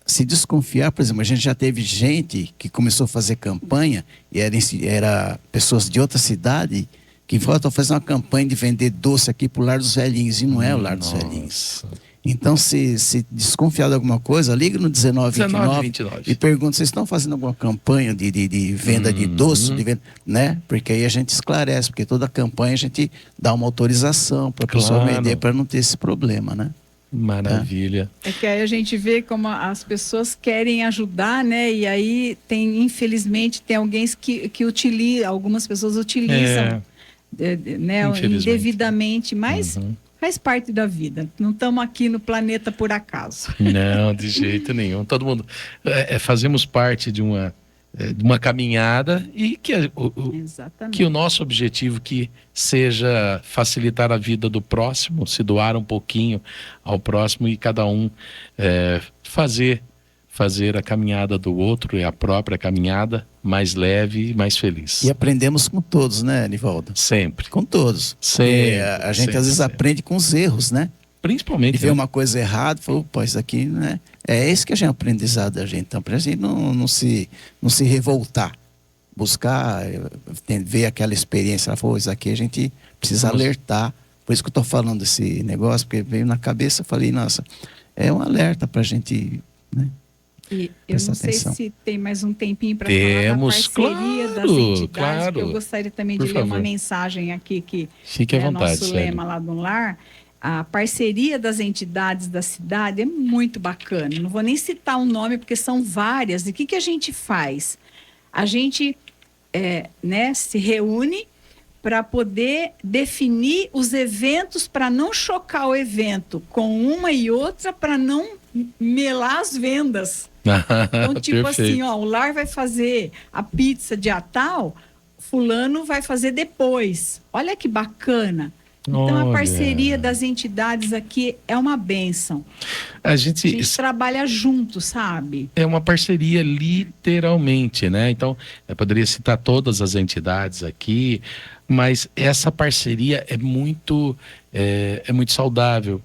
Se desconfiar, por exemplo, a gente já teve gente que começou a fazer campanha e era pessoas de outra cidade que falou, estou fazendo uma campanha de vender doce aqui pro Lar dos Velhinhos, e não é o Lar dos Velhinhos. Então, se desconfiar de alguma coisa, liga no 1929 e pergunta: vocês estão fazendo alguma campanha de venda de doce, de venda, né? Porque aí a gente esclarece, porque toda campanha a gente dá uma autorização para a pessoa vender, para não ter esse problema, né? Maravilha. É que aí a gente vê como as pessoas querem ajudar, né? E aí infelizmente, tem alguém que utiliza, algumas pessoas utilizam, né, indevidamente, mas faz parte da vida. Não estamos aqui no planeta por acaso. Não, de jeito nenhum. Todo mundo fazemos parte de uma caminhada e que o nosso objetivo que seja facilitar a vida do próximo, se doar um pouquinho ao próximo e cada um fazer a caminhada do outro e a própria caminhada mais leve e mais feliz. E aprendemos com todos, né, Nivaldo? Sempre. Com todos. Sempre. A gente às vezes aprende com os erros, né? Principalmente. E vê uma coisa errada, falou, pô, isso aqui, né? É esse que a gente aprendizado da gente. Então, para a gente não se revoltar, buscar, ver aquela experiência, ela falou, isso aqui a gente precisa alertar. Por isso que eu estou falando desse negócio, porque veio na cabeça, eu falei, nossa, é um alerta para a gente, né? E eu não sei se tem mais um tempinho para falar da parceria das entidades, porque eu gostaria também de ler uma mensagem aqui que fique à vontade, nosso lema lá do lar. A parceria das entidades da cidade é muito bacana. Não vou nem citar um nome, porque são várias. E o que a gente faz? A gente se reúne para poder definir os eventos, para não chocar o evento com uma e outra, para não melar as vendas. Então, tipo assim, o lar vai fazer a pizza de tal, fulano vai fazer depois. Olha que bacana. Então, a parceria das entidades aqui é uma bênção. A gente trabalha junto, sabe? É uma parceria, literalmente, né? Então, eu poderia citar todas as entidades aqui, mas essa parceria é muito saudável.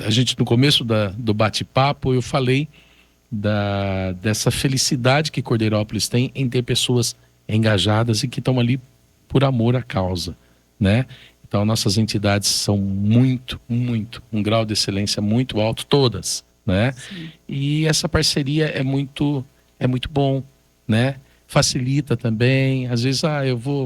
A gente, no começo do bate-papo, eu falei dessa felicidade que Cordeirópolis tem em ter pessoas engajadas e que estão ali por amor à causa, né? Então, nossas entidades são um grau de excelência muito alto, todas, né? Sim. E essa parceria é muito bom, né? Facilita também. Às vezes,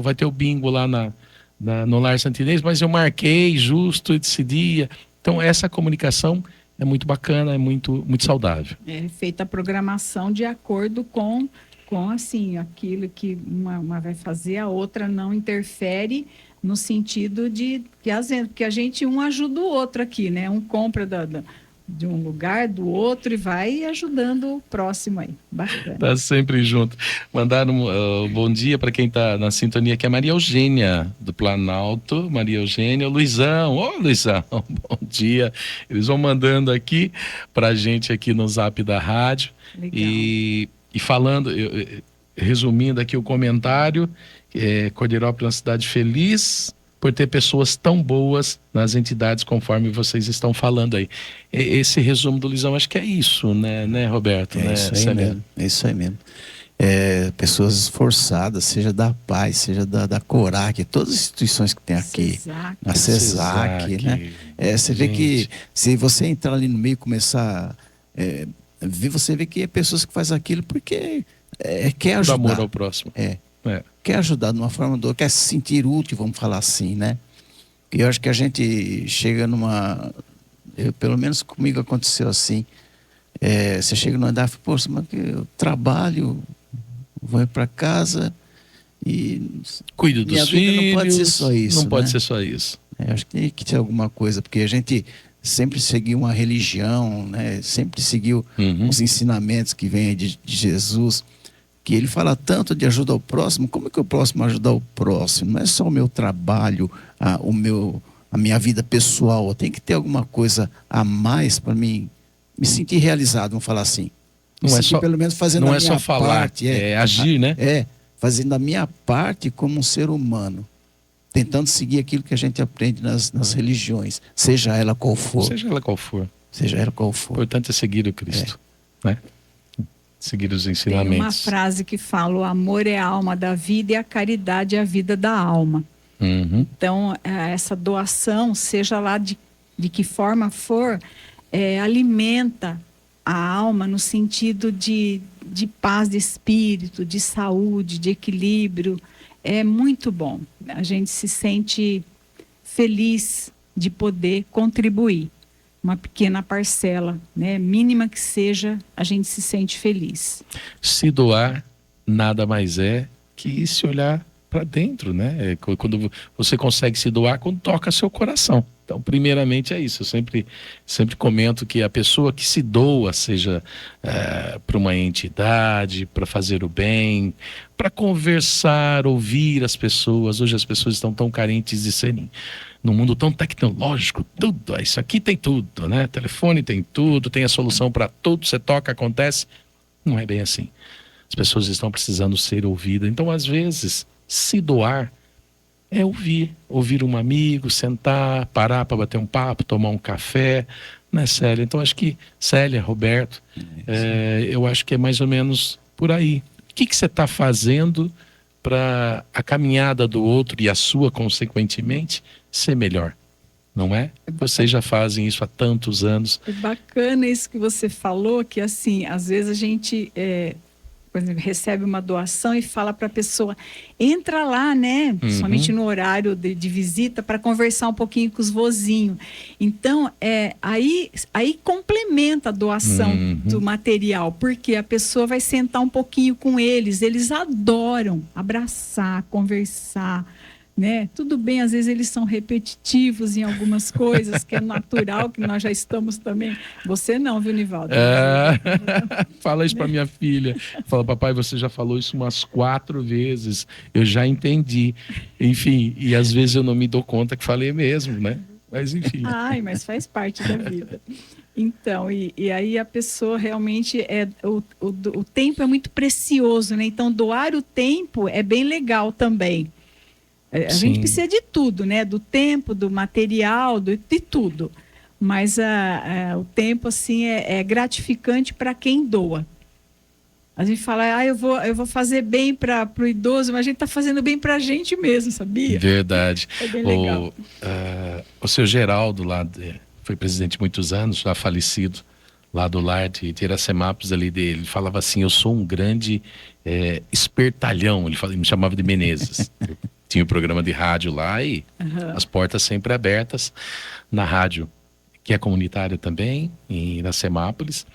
vai ter o bingo lá no Lar Santo Inês, mas eu marquei justo esse dia. Então, essa comunicação é muito bacana, é muito saudável. É feita a programação de acordo com assim, aquilo que uma vai fazer, a outra não interfere, no sentido de que porque a gente ajuda o outro aqui, né? Um compra de um lugar, do outro, e vai ajudando o próximo aí. Bacana. Tá sempre junto. Mandaram bom dia para quem tá na sintonia, que é Maria Eugênia, do Planalto. Maria Eugênia, Luizão. Ô, Luizão, bom dia. Eles vão mandando aqui pra gente aqui no zap da rádio. Legal. E falando, resumindo aqui o comentário, Cordeirópolis é uma cidade feliz por ter pessoas tão boas nas entidades, conforme vocês estão falando aí. Esse resumo do Luizão, acho que é isso, né Roberto? É isso aí mesmo. Pessoas esforçadas, seja da Paz, seja da Corac, todas as instituições que tem aqui, a CESAC, né? Você vê que se você entrar ali no meio e começar você vê que é pessoas que fazem aquilo porque quer ajudar. Do amor ao próximo. Quer ajudar de uma forma ou de outra, quer se sentir útil, vamos falar assim, né? E eu acho que a gente chega pelo menos comigo aconteceu assim, você chega no andar e fala, poxa, mas eu trabalho, vou ir para casa e cuido dos filhos. Não pode ser só isso. Não pode ser só isso. Acho que tem que ter alguma coisa, porque a gente sempre seguiu uma religião, né? Sempre seguiu os ensinamentos que vêm de Jesus, que ele fala tanto de ajuda ao próximo. Como é que eu posso ajudar o próximo? Não é só o meu trabalho, a minha vida pessoal. Tem que ter alguma coisa a mais para me sentir realizado, vamos falar assim. Não é só, pelo menos fazendo não a é minha só falar, parte, agir, né? Fazendo a minha parte como um ser humano, tentando seguir aquilo que a gente aprende nas religiões, seja ela qual for. Seja ela qual for. Seja ela qual for. O importante é seguir o Cristo, né? Seguir os ensinamentos. Tem uma frase que fala: o amor é a alma da vida e a caridade é a vida da alma. Então, essa doação, seja lá de que forma for, alimenta a alma no sentido de paz de espírito, de saúde, de equilíbrio. É muito bom. A gente se sente feliz de poder contribuir. Uma pequena parcela, né? Mínima que seja, a gente se sente feliz. Se doar nada mais é que se olhar para dentro, né? Quando você consegue se doar, quando toca seu coração. Então, primeiramente é isso. Eu sempre comento que a pessoa que se doa, seja para uma entidade, para fazer o bem, para conversar, ouvir as pessoas. Hoje as pessoas estão tão carentes de serem, num mundo tão tecnológico, tudo. Isso aqui tem tudo, né? Telefone tem tudo, tem a solução para tudo. Você toca, acontece. Não é bem assim. As pessoas estão precisando ser ouvidas. Então, às vezes, se doar é ouvir um amigo, sentar, parar para bater um papo, tomar um café, né, Célia? Então, acho que, Célia, Roberto, eu acho que é mais ou menos por aí. O que você está fazendo para a caminhada do outro e a sua, consequentemente, ser melhor? Não é? Vocês já fazem isso há tantos anos. É bacana isso que você falou, que assim, às vezes a gente... por exemplo, recebe uma doação e fala para a pessoa, entra lá, né? Somente no horário de visita, para conversar um pouquinho com os vozinhos. Então, aí complementa a doação do material, porque a pessoa vai sentar um pouquinho com eles. Eles adoram abraçar, conversar, né? Tudo bem, às vezes eles são repetitivos em algumas coisas, que é natural, que nós já estamos também. Você não, viu, Nivaldo? Fala isso para minha filha. Fala, papai, você já falou isso umas 4 vezes. Eu já entendi. Enfim, e às vezes eu não me dou conta que falei mesmo, né? Mas enfim. Mas faz parte da vida. Então, e aí a pessoa realmente, o tempo é muito precioso, né? Então, doar o tempo é bem legal também. A gente precisa de tudo, né? Do tempo, do material, de tudo. Mas o tempo, assim, é gratificante para quem doa. A gente fala, eu vou fazer bem para o idoso, mas a gente está fazendo bem para a gente mesmo, sabia? Verdade. É bem legal. O seu Geraldo, lá foi presidente muitos anos, já falecido, lá do lar de Iracemápolis, ali dele, ele falava assim, eu sou um grande espertalhão, ele me chamava de Menezes. Tinha um programa de rádio lá e as portas sempre abertas na rádio, que é comunitária também, em Iracemápolis.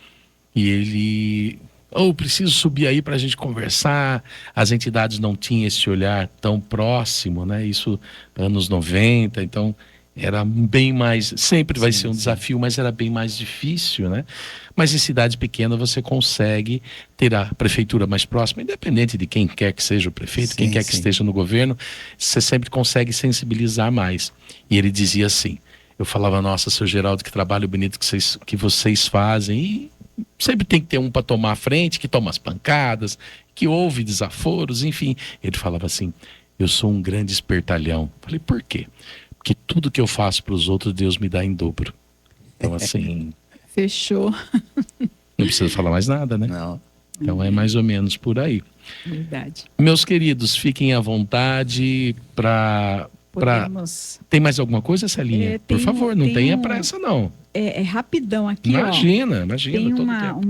E ele... preciso subir aí para a gente conversar. As entidades não tinham esse olhar tão próximo, né? Isso, anos 90, então era bem mais... Sempre vai ser um desafio, mas era bem mais difícil, né? Mas em cidade pequena você consegue ter a prefeitura mais próxima, independente de quem quer que seja o prefeito, quem quer que esteja no governo, você sempre consegue sensibilizar mais. E ele dizia assim, eu falava, nossa, seu Geraldo, que trabalho bonito que vocês fazem, e sempre tem que ter um para tomar a frente, que toma as pancadas, que ouve desaforos, enfim. Ele falava assim, eu sou um grande espertalhão. Falei, por quê? Porque tudo que eu faço para os outros, Deus me dá em dobro. Então, assim... Fechou. Não precisa falar mais nada, né? Não. Então é mais ou menos por aí. Verdade. Meus queridos, fiquem à vontade para... Tem mais alguma coisa, Celinha? Por favor, não tenha pressa, não. É rapidão aqui, Imagina, tem todo tempo.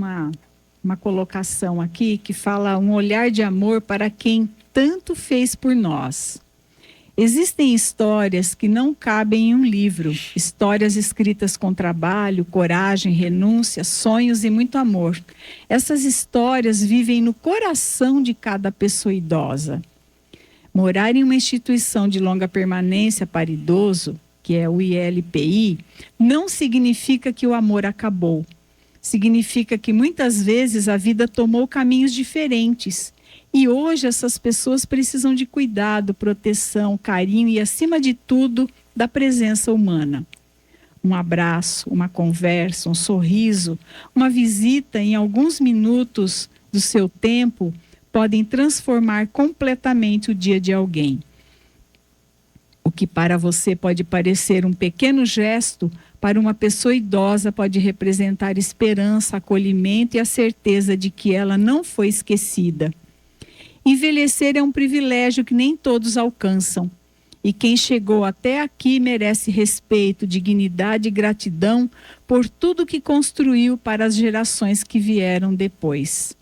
uma colocação aqui que fala um olhar de amor para quem tanto fez por nós. Existem histórias que não cabem em um livro, histórias escritas com trabalho, coragem, renúncia, sonhos e muito amor. Essas histórias vivem no coração de cada pessoa idosa. Morar em uma instituição de longa permanência para idoso, que é o ILPI, não significa que o amor acabou. Significa que muitas vezes a vida tomou caminhos diferentes. E hoje essas pessoas precisam de cuidado, proteção, carinho e, acima de tudo, da presença humana. Um abraço, uma conversa, um sorriso, uma visita em alguns minutos do seu tempo podem transformar completamente o dia de alguém. O que para você pode parecer um pequeno gesto, para uma pessoa idosa pode representar esperança, acolhimento e a certeza de que ela não foi esquecida. Envelhecer é um privilégio que nem todos alcançam. E quem chegou até aqui merece respeito, dignidade e gratidão por tudo que construiu para as gerações que vieram depois.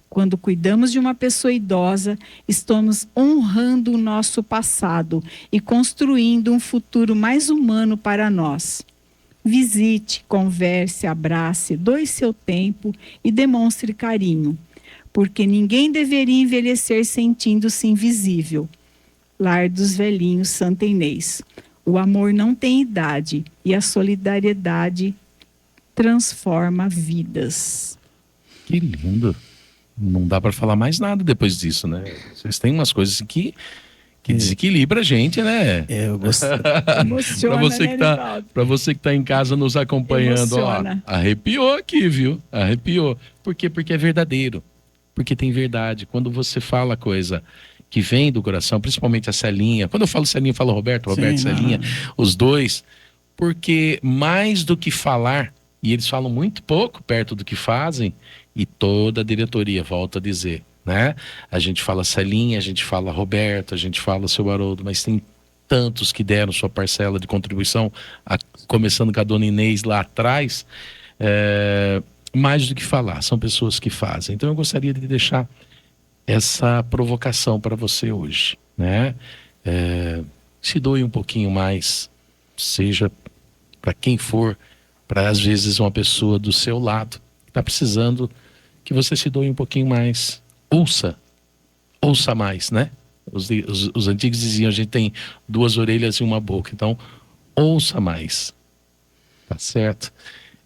Quando cuidamos de uma pessoa idosa, estamos honrando o nosso passado e construindo um futuro mais humano para nós. Visite, converse, abrace, doe seu tempo e demonstre carinho, porque ninguém deveria envelhecer sentindo-se invisível. Lar dos Velhinhos, Santa Inês. O amor não tem idade e a solidariedade transforma vidas. Que lindo. Não dá para falar mais nada depois disso, né? Vocês têm umas coisas que desequilibra a gente, né? Eu gostei. Emociona, Para você que tá em casa nos acompanhando, ó, arrepiou aqui, viu? Arrepiou. Por quê? Porque é verdadeiro. Porque tem verdade. Quando você fala coisa que vem do coração, principalmente a Celinha. Quando eu falo Celinha, eu falo Roberto e Celinha, os dois. Porque mais do que falar, e eles falam muito pouco perto do que fazem, e toda a diretoria, volta a dizer, né? A gente fala Celinha, a gente fala Roberto, a gente fala seu Haroldo, mas tem tantos que deram sua parcela de contribuição, começando com a dona Inês lá atrás, mais do que falar, são pessoas que fazem. Então eu gostaria de deixar essa provocação para você hoje, né? Se doe um pouquinho mais, seja para quem for, para às vezes uma pessoa do seu lado que está precisando que você se doe um pouquinho mais. Ouça mais, né? Os antigos diziam, a gente tem 2 orelhas e uma boca, então ouça mais, tá certo?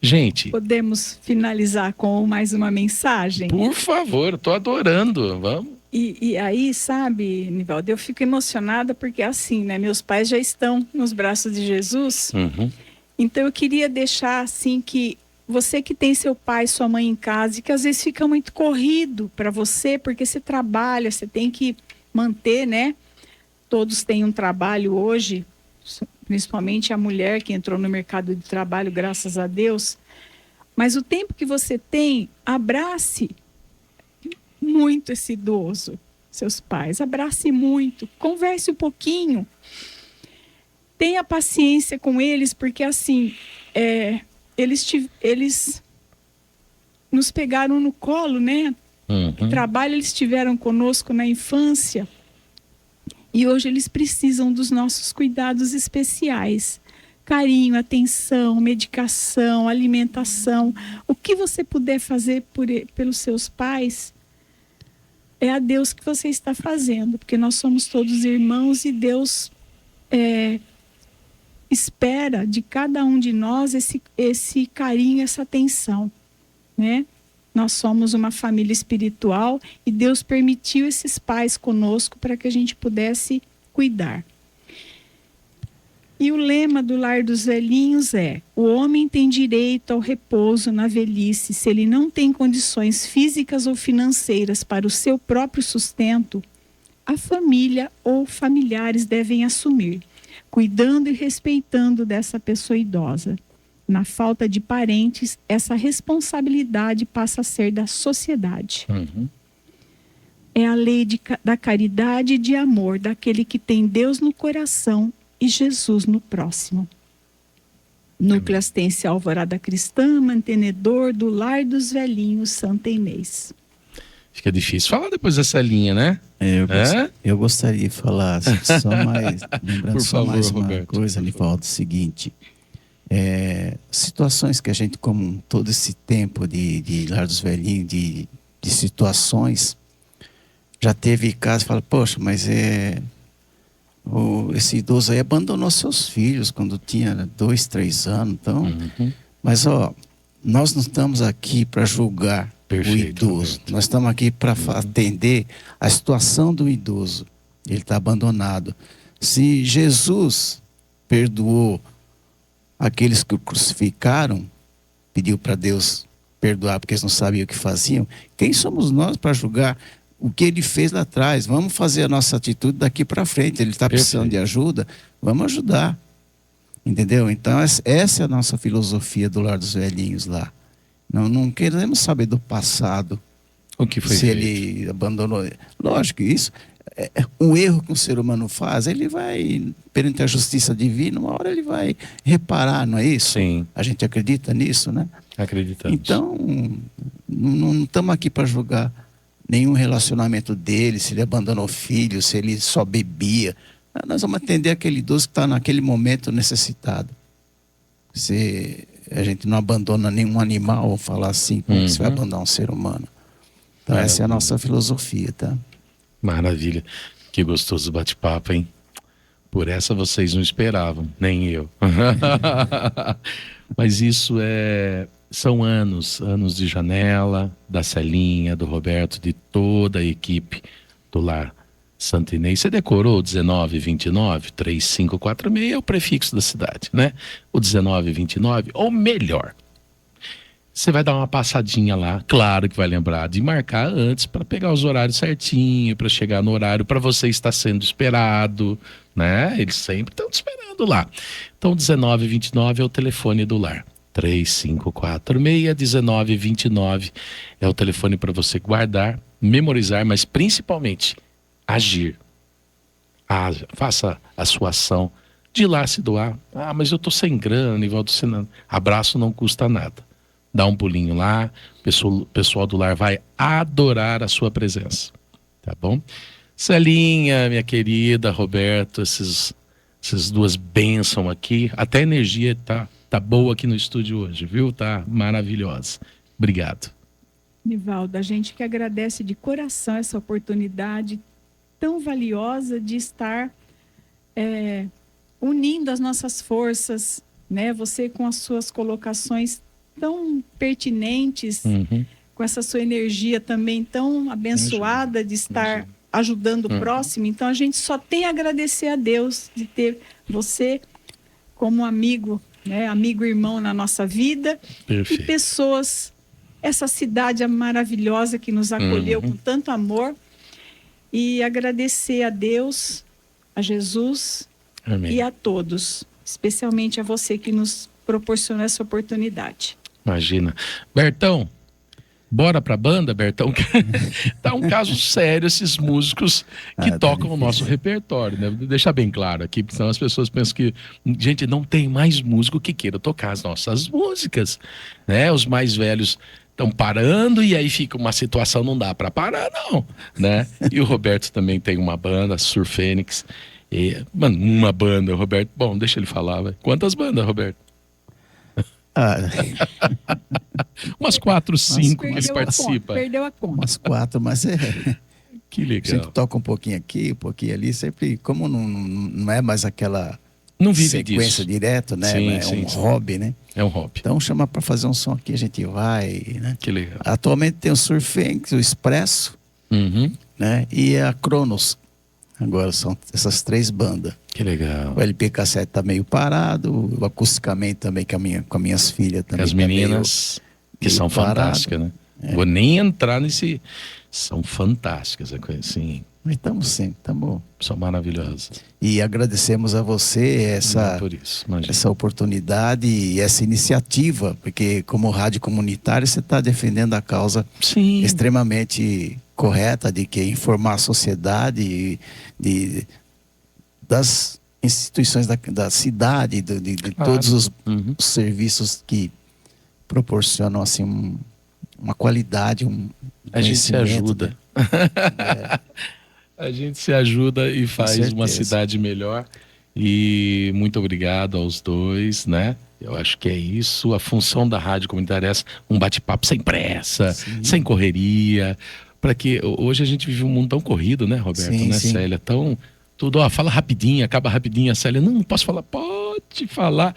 Gente, podemos finalizar com mais uma mensagem? Por favor, estou adorando, vamos. E aí, sabe, Nivaldo, eu fico emocionada porque assim, né? Meus pais já estão nos braços de Jesus. Então eu queria deixar assim que você que tem seu pai, sua mãe em casa e que às vezes fica muito corrido para você, porque você trabalha, você tem que manter, né? Todos têm um trabalho hoje, principalmente a mulher que entrou no mercado de trabalho, graças a Deus. Mas o tempo que você tem, abrace muito esse idoso, seus pais. Abrace muito, converse um pouquinho. Tenha paciência com eles, porque assim, eles nos pegaram no colo, né? O trabalho eles tiveram conosco na infância. E hoje eles precisam dos nossos cuidados especiais. Carinho, atenção, medicação, alimentação. O que você puder fazer pelos seus pais, é a Deus que você está fazendo. Porque nós somos todos irmãos e Deus espera de cada um de nós esse carinho, essa atenção, né? Nós somos uma família espiritual e Deus permitiu esses pais conosco para que a gente pudesse cuidar. E o lema do Lar dos Velhinhos é: o homem tem direito ao repouso na velhice. Se ele não tem condições físicas ou financeiras para o seu próprio sustento, a família ou familiares devem assumir, cuidando e respeitando dessa pessoa idosa. Na falta de parentes, essa responsabilidade passa a ser da sociedade. É a lei da caridade e de amor, daquele que tem Deus no coração e Jesus no próximo. Núcleo Assistencial Alvorada Cristã, mantenedor do Lar dos Velhinhos, Santa Inês. Fica difícil falar depois dessa linha, né? Eu gostaria de falar só mais, lembrando Por só favor, mais uma Roberto, coisa, Nivaldo, o seguinte. Situações que a gente, como todo esse tempo de Lar dos Velhinhos, de situações, já teve casos, fala, poxa, mas esse idoso aí abandonou seus filhos quando tinha 2, 3 anos, então, mas nós não estamos aqui para julgar o idoso, Roberto. Nós estamos aqui para atender a situação do idoso. Ele está abandonado. Se Jesus perdoou aqueles que o crucificaram, pediu para Deus perdoar porque eles não sabiam o que faziam, quem somos nós para julgar o que ele fez lá atrás? Vamos fazer a nossa atitude daqui para frente. Ele está precisando de ajuda, vamos ajudar. Entendeu? Então essa é a nossa filosofia do Lar dos Velhinhos lá. Não queremos saber do passado, o que foi se feito. Ele abandonou. Lógico, isso um erro que um ser humano faz, ele vai, perante a justiça divina, uma hora ele vai reparar, não é isso? Sim. A gente acredita nisso, né? Acreditamos. Então, não estamos aqui para julgar nenhum relacionamento dele, se ele abandonou filho, se ele só bebia. Nós vamos atender aquele idoso que está naquele momento necessitado. Se a gente não abandona nenhum animal, ou falar assim, como você vai abandonar um ser humano? Então, essa é a nossa filosofia, tá? Maravilha. Que gostoso bate-papo, hein? Por essa vocês não esperavam, nem eu. Mas isso são anos de Janela, da Celinha, do Roberto, de toda a equipe do Lar Santo Inês. Você decorou o 1929 3546, é o prefixo da cidade, né? O 1929, ou melhor, você vai dar uma passadinha lá, claro que vai lembrar de marcar antes para pegar os horários certinho, para chegar no horário para você estar sendo esperado, né? Eles sempre estão te esperando lá. Então 1929 é o telefone do Lar. 3546-1929 é o telefone para você guardar, memorizar, mas principalmente agir. Faça a sua ação de ir lá se doar. Ah, mas eu tô sem grana, Nivaldo, abraço não custa nada. Dá um pulinho lá, o pessoal do Lar vai adorar a sua presença, tá bom? Celinha, minha querida, Roberto, essas duas bênçãos aqui, até a energia tá boa aqui no estúdio hoje, viu? Tá maravilhosa. Obrigado. Nivaldo, a gente que agradece de coração essa oportunidade tão valiosa de estar unindo as nossas forças, né? Você com as suas colocações tão pertinentes, com essa sua energia também tão abençoada de estar ajudando o próximo. Então a gente só tem a agradecer a Deus de ter você como amigo, né? Amigo e irmão na nossa vida. Perfeito. E pessoas, essa cidade maravilhosa que nos acolheu com tanto amor, e agradecer a Deus, a Jesus, amém, e a todos, especialmente a você que nos proporcionou essa oportunidade. Imagina. Bertão, bora pra banda, Bertão? Tá um caso sério esses músicos que tocam o nosso repertório, né? Deixar bem claro aqui, porque senão as pessoas pensam que, gente, não tem mais músico que queira tocar as nossas músicas, né? Os mais velhos estão parando e aí fica uma situação, não dá pra parar, não, né? E o Roberto também tem uma banda, Sur Fênix. Mano, uma banda, Roberto. Bom, deixa ele falar, vai. Quantas bandas, Roberto? Umas 4, 5 que ele participa. Perdeu a conta. Umas 4, mas que legal. Sempre toca um pouquinho aqui, um pouquinho ali, sempre, como não é mais aquela não vive sequência disso. Direto, né? Sim, é um hobby, né? É um hobby. Então chama para fazer um som aqui, a gente vai, né? Que legal. Atualmente tem o Sur Fênix, o Expresso, né? E a Cronos. Agora são essas 3 bandas. Que legal. O LP cassete tá meio parado, o acusticamente também com as minhas filhas também. As meninas que são fantásticas, né? Vou nem entrar nesse. São fantásticas, assim. Mas estamos sempre, são maravilhosas. E agradecemos a você essa oportunidade e essa iniciativa, porque como rádio comunitária você está defendendo a causa extremamente correta de que informar a sociedade das instituições da cidade, de todos os serviços que proporcionam assim uma qualidade, a gente se ajuda. Né? A gente se ajuda e faz uma cidade melhor. E muito obrigado aos dois, né? Eu acho que é isso. A função da rádio comunitária é essa, um bate-papo sem pressa, sem correria. Para que hoje a gente vive um mundo tão corrido, né, Roberto, né, Célia? Tão tudo, fala rapidinho, acaba rapidinho. A Célia, não posso falar, pode falar.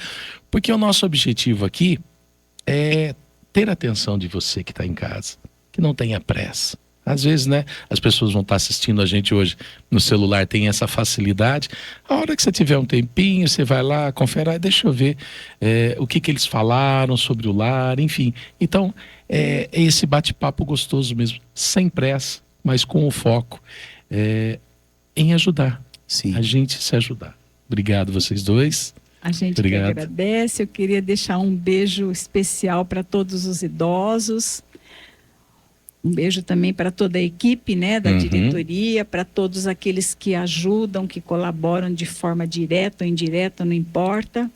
Porque o nosso objetivo aqui é ter a atenção de você que está em casa, que não tenha pressa. Às vezes, né, as pessoas vão estar assistindo a gente hoje no celular, tem essa facilidade. A hora que você tiver um tempinho, você vai lá, confere, deixa eu ver o que eles falaram sobre o lar, enfim. Então, é esse bate-papo gostoso mesmo, sem pressa, mas com o foco em ajudar. A gente se ajudar. Obrigado vocês dois. A gente que agradece. Eu queria deixar um beijo especial para todos os idosos. Um beijo também para toda a equipe, né, da diretoria, para todos aqueles que ajudam, que colaboram de forma direta ou indireta, não importa.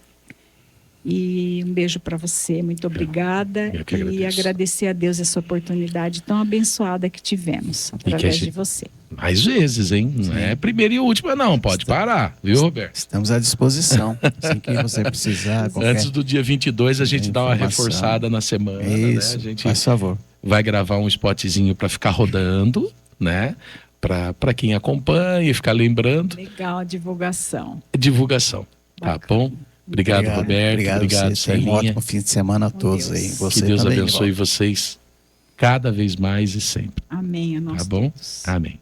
E um beijo para você, muito obrigada. Eu que e agradeço. agradecer a Deus essa oportunidade tão abençoada que tivemos através de você. Mais vezes, hein? Não é primeira e última, não. Pode parar, viu, Roberto? Estamos à disposição. Assim que você precisar. Antes do dia 22, a gente dá uma informação. reforçada na semana, Isso, né? A gente faz favor. vai gravar um spotzinho para ficar rodando, né? Para quem acompanha e ficar lembrando. Legal a divulgação. Divulgação, tá Bacana. bom? Obrigado, Roberto. Obrigado, você. Tenha um Celinha. ótimo fim de semana a Com todos Deus. aí. Você Que Deus também, abençoe Val. vocês cada vez mais e sempre. Amém. A nós Tá bom? todos. Amém.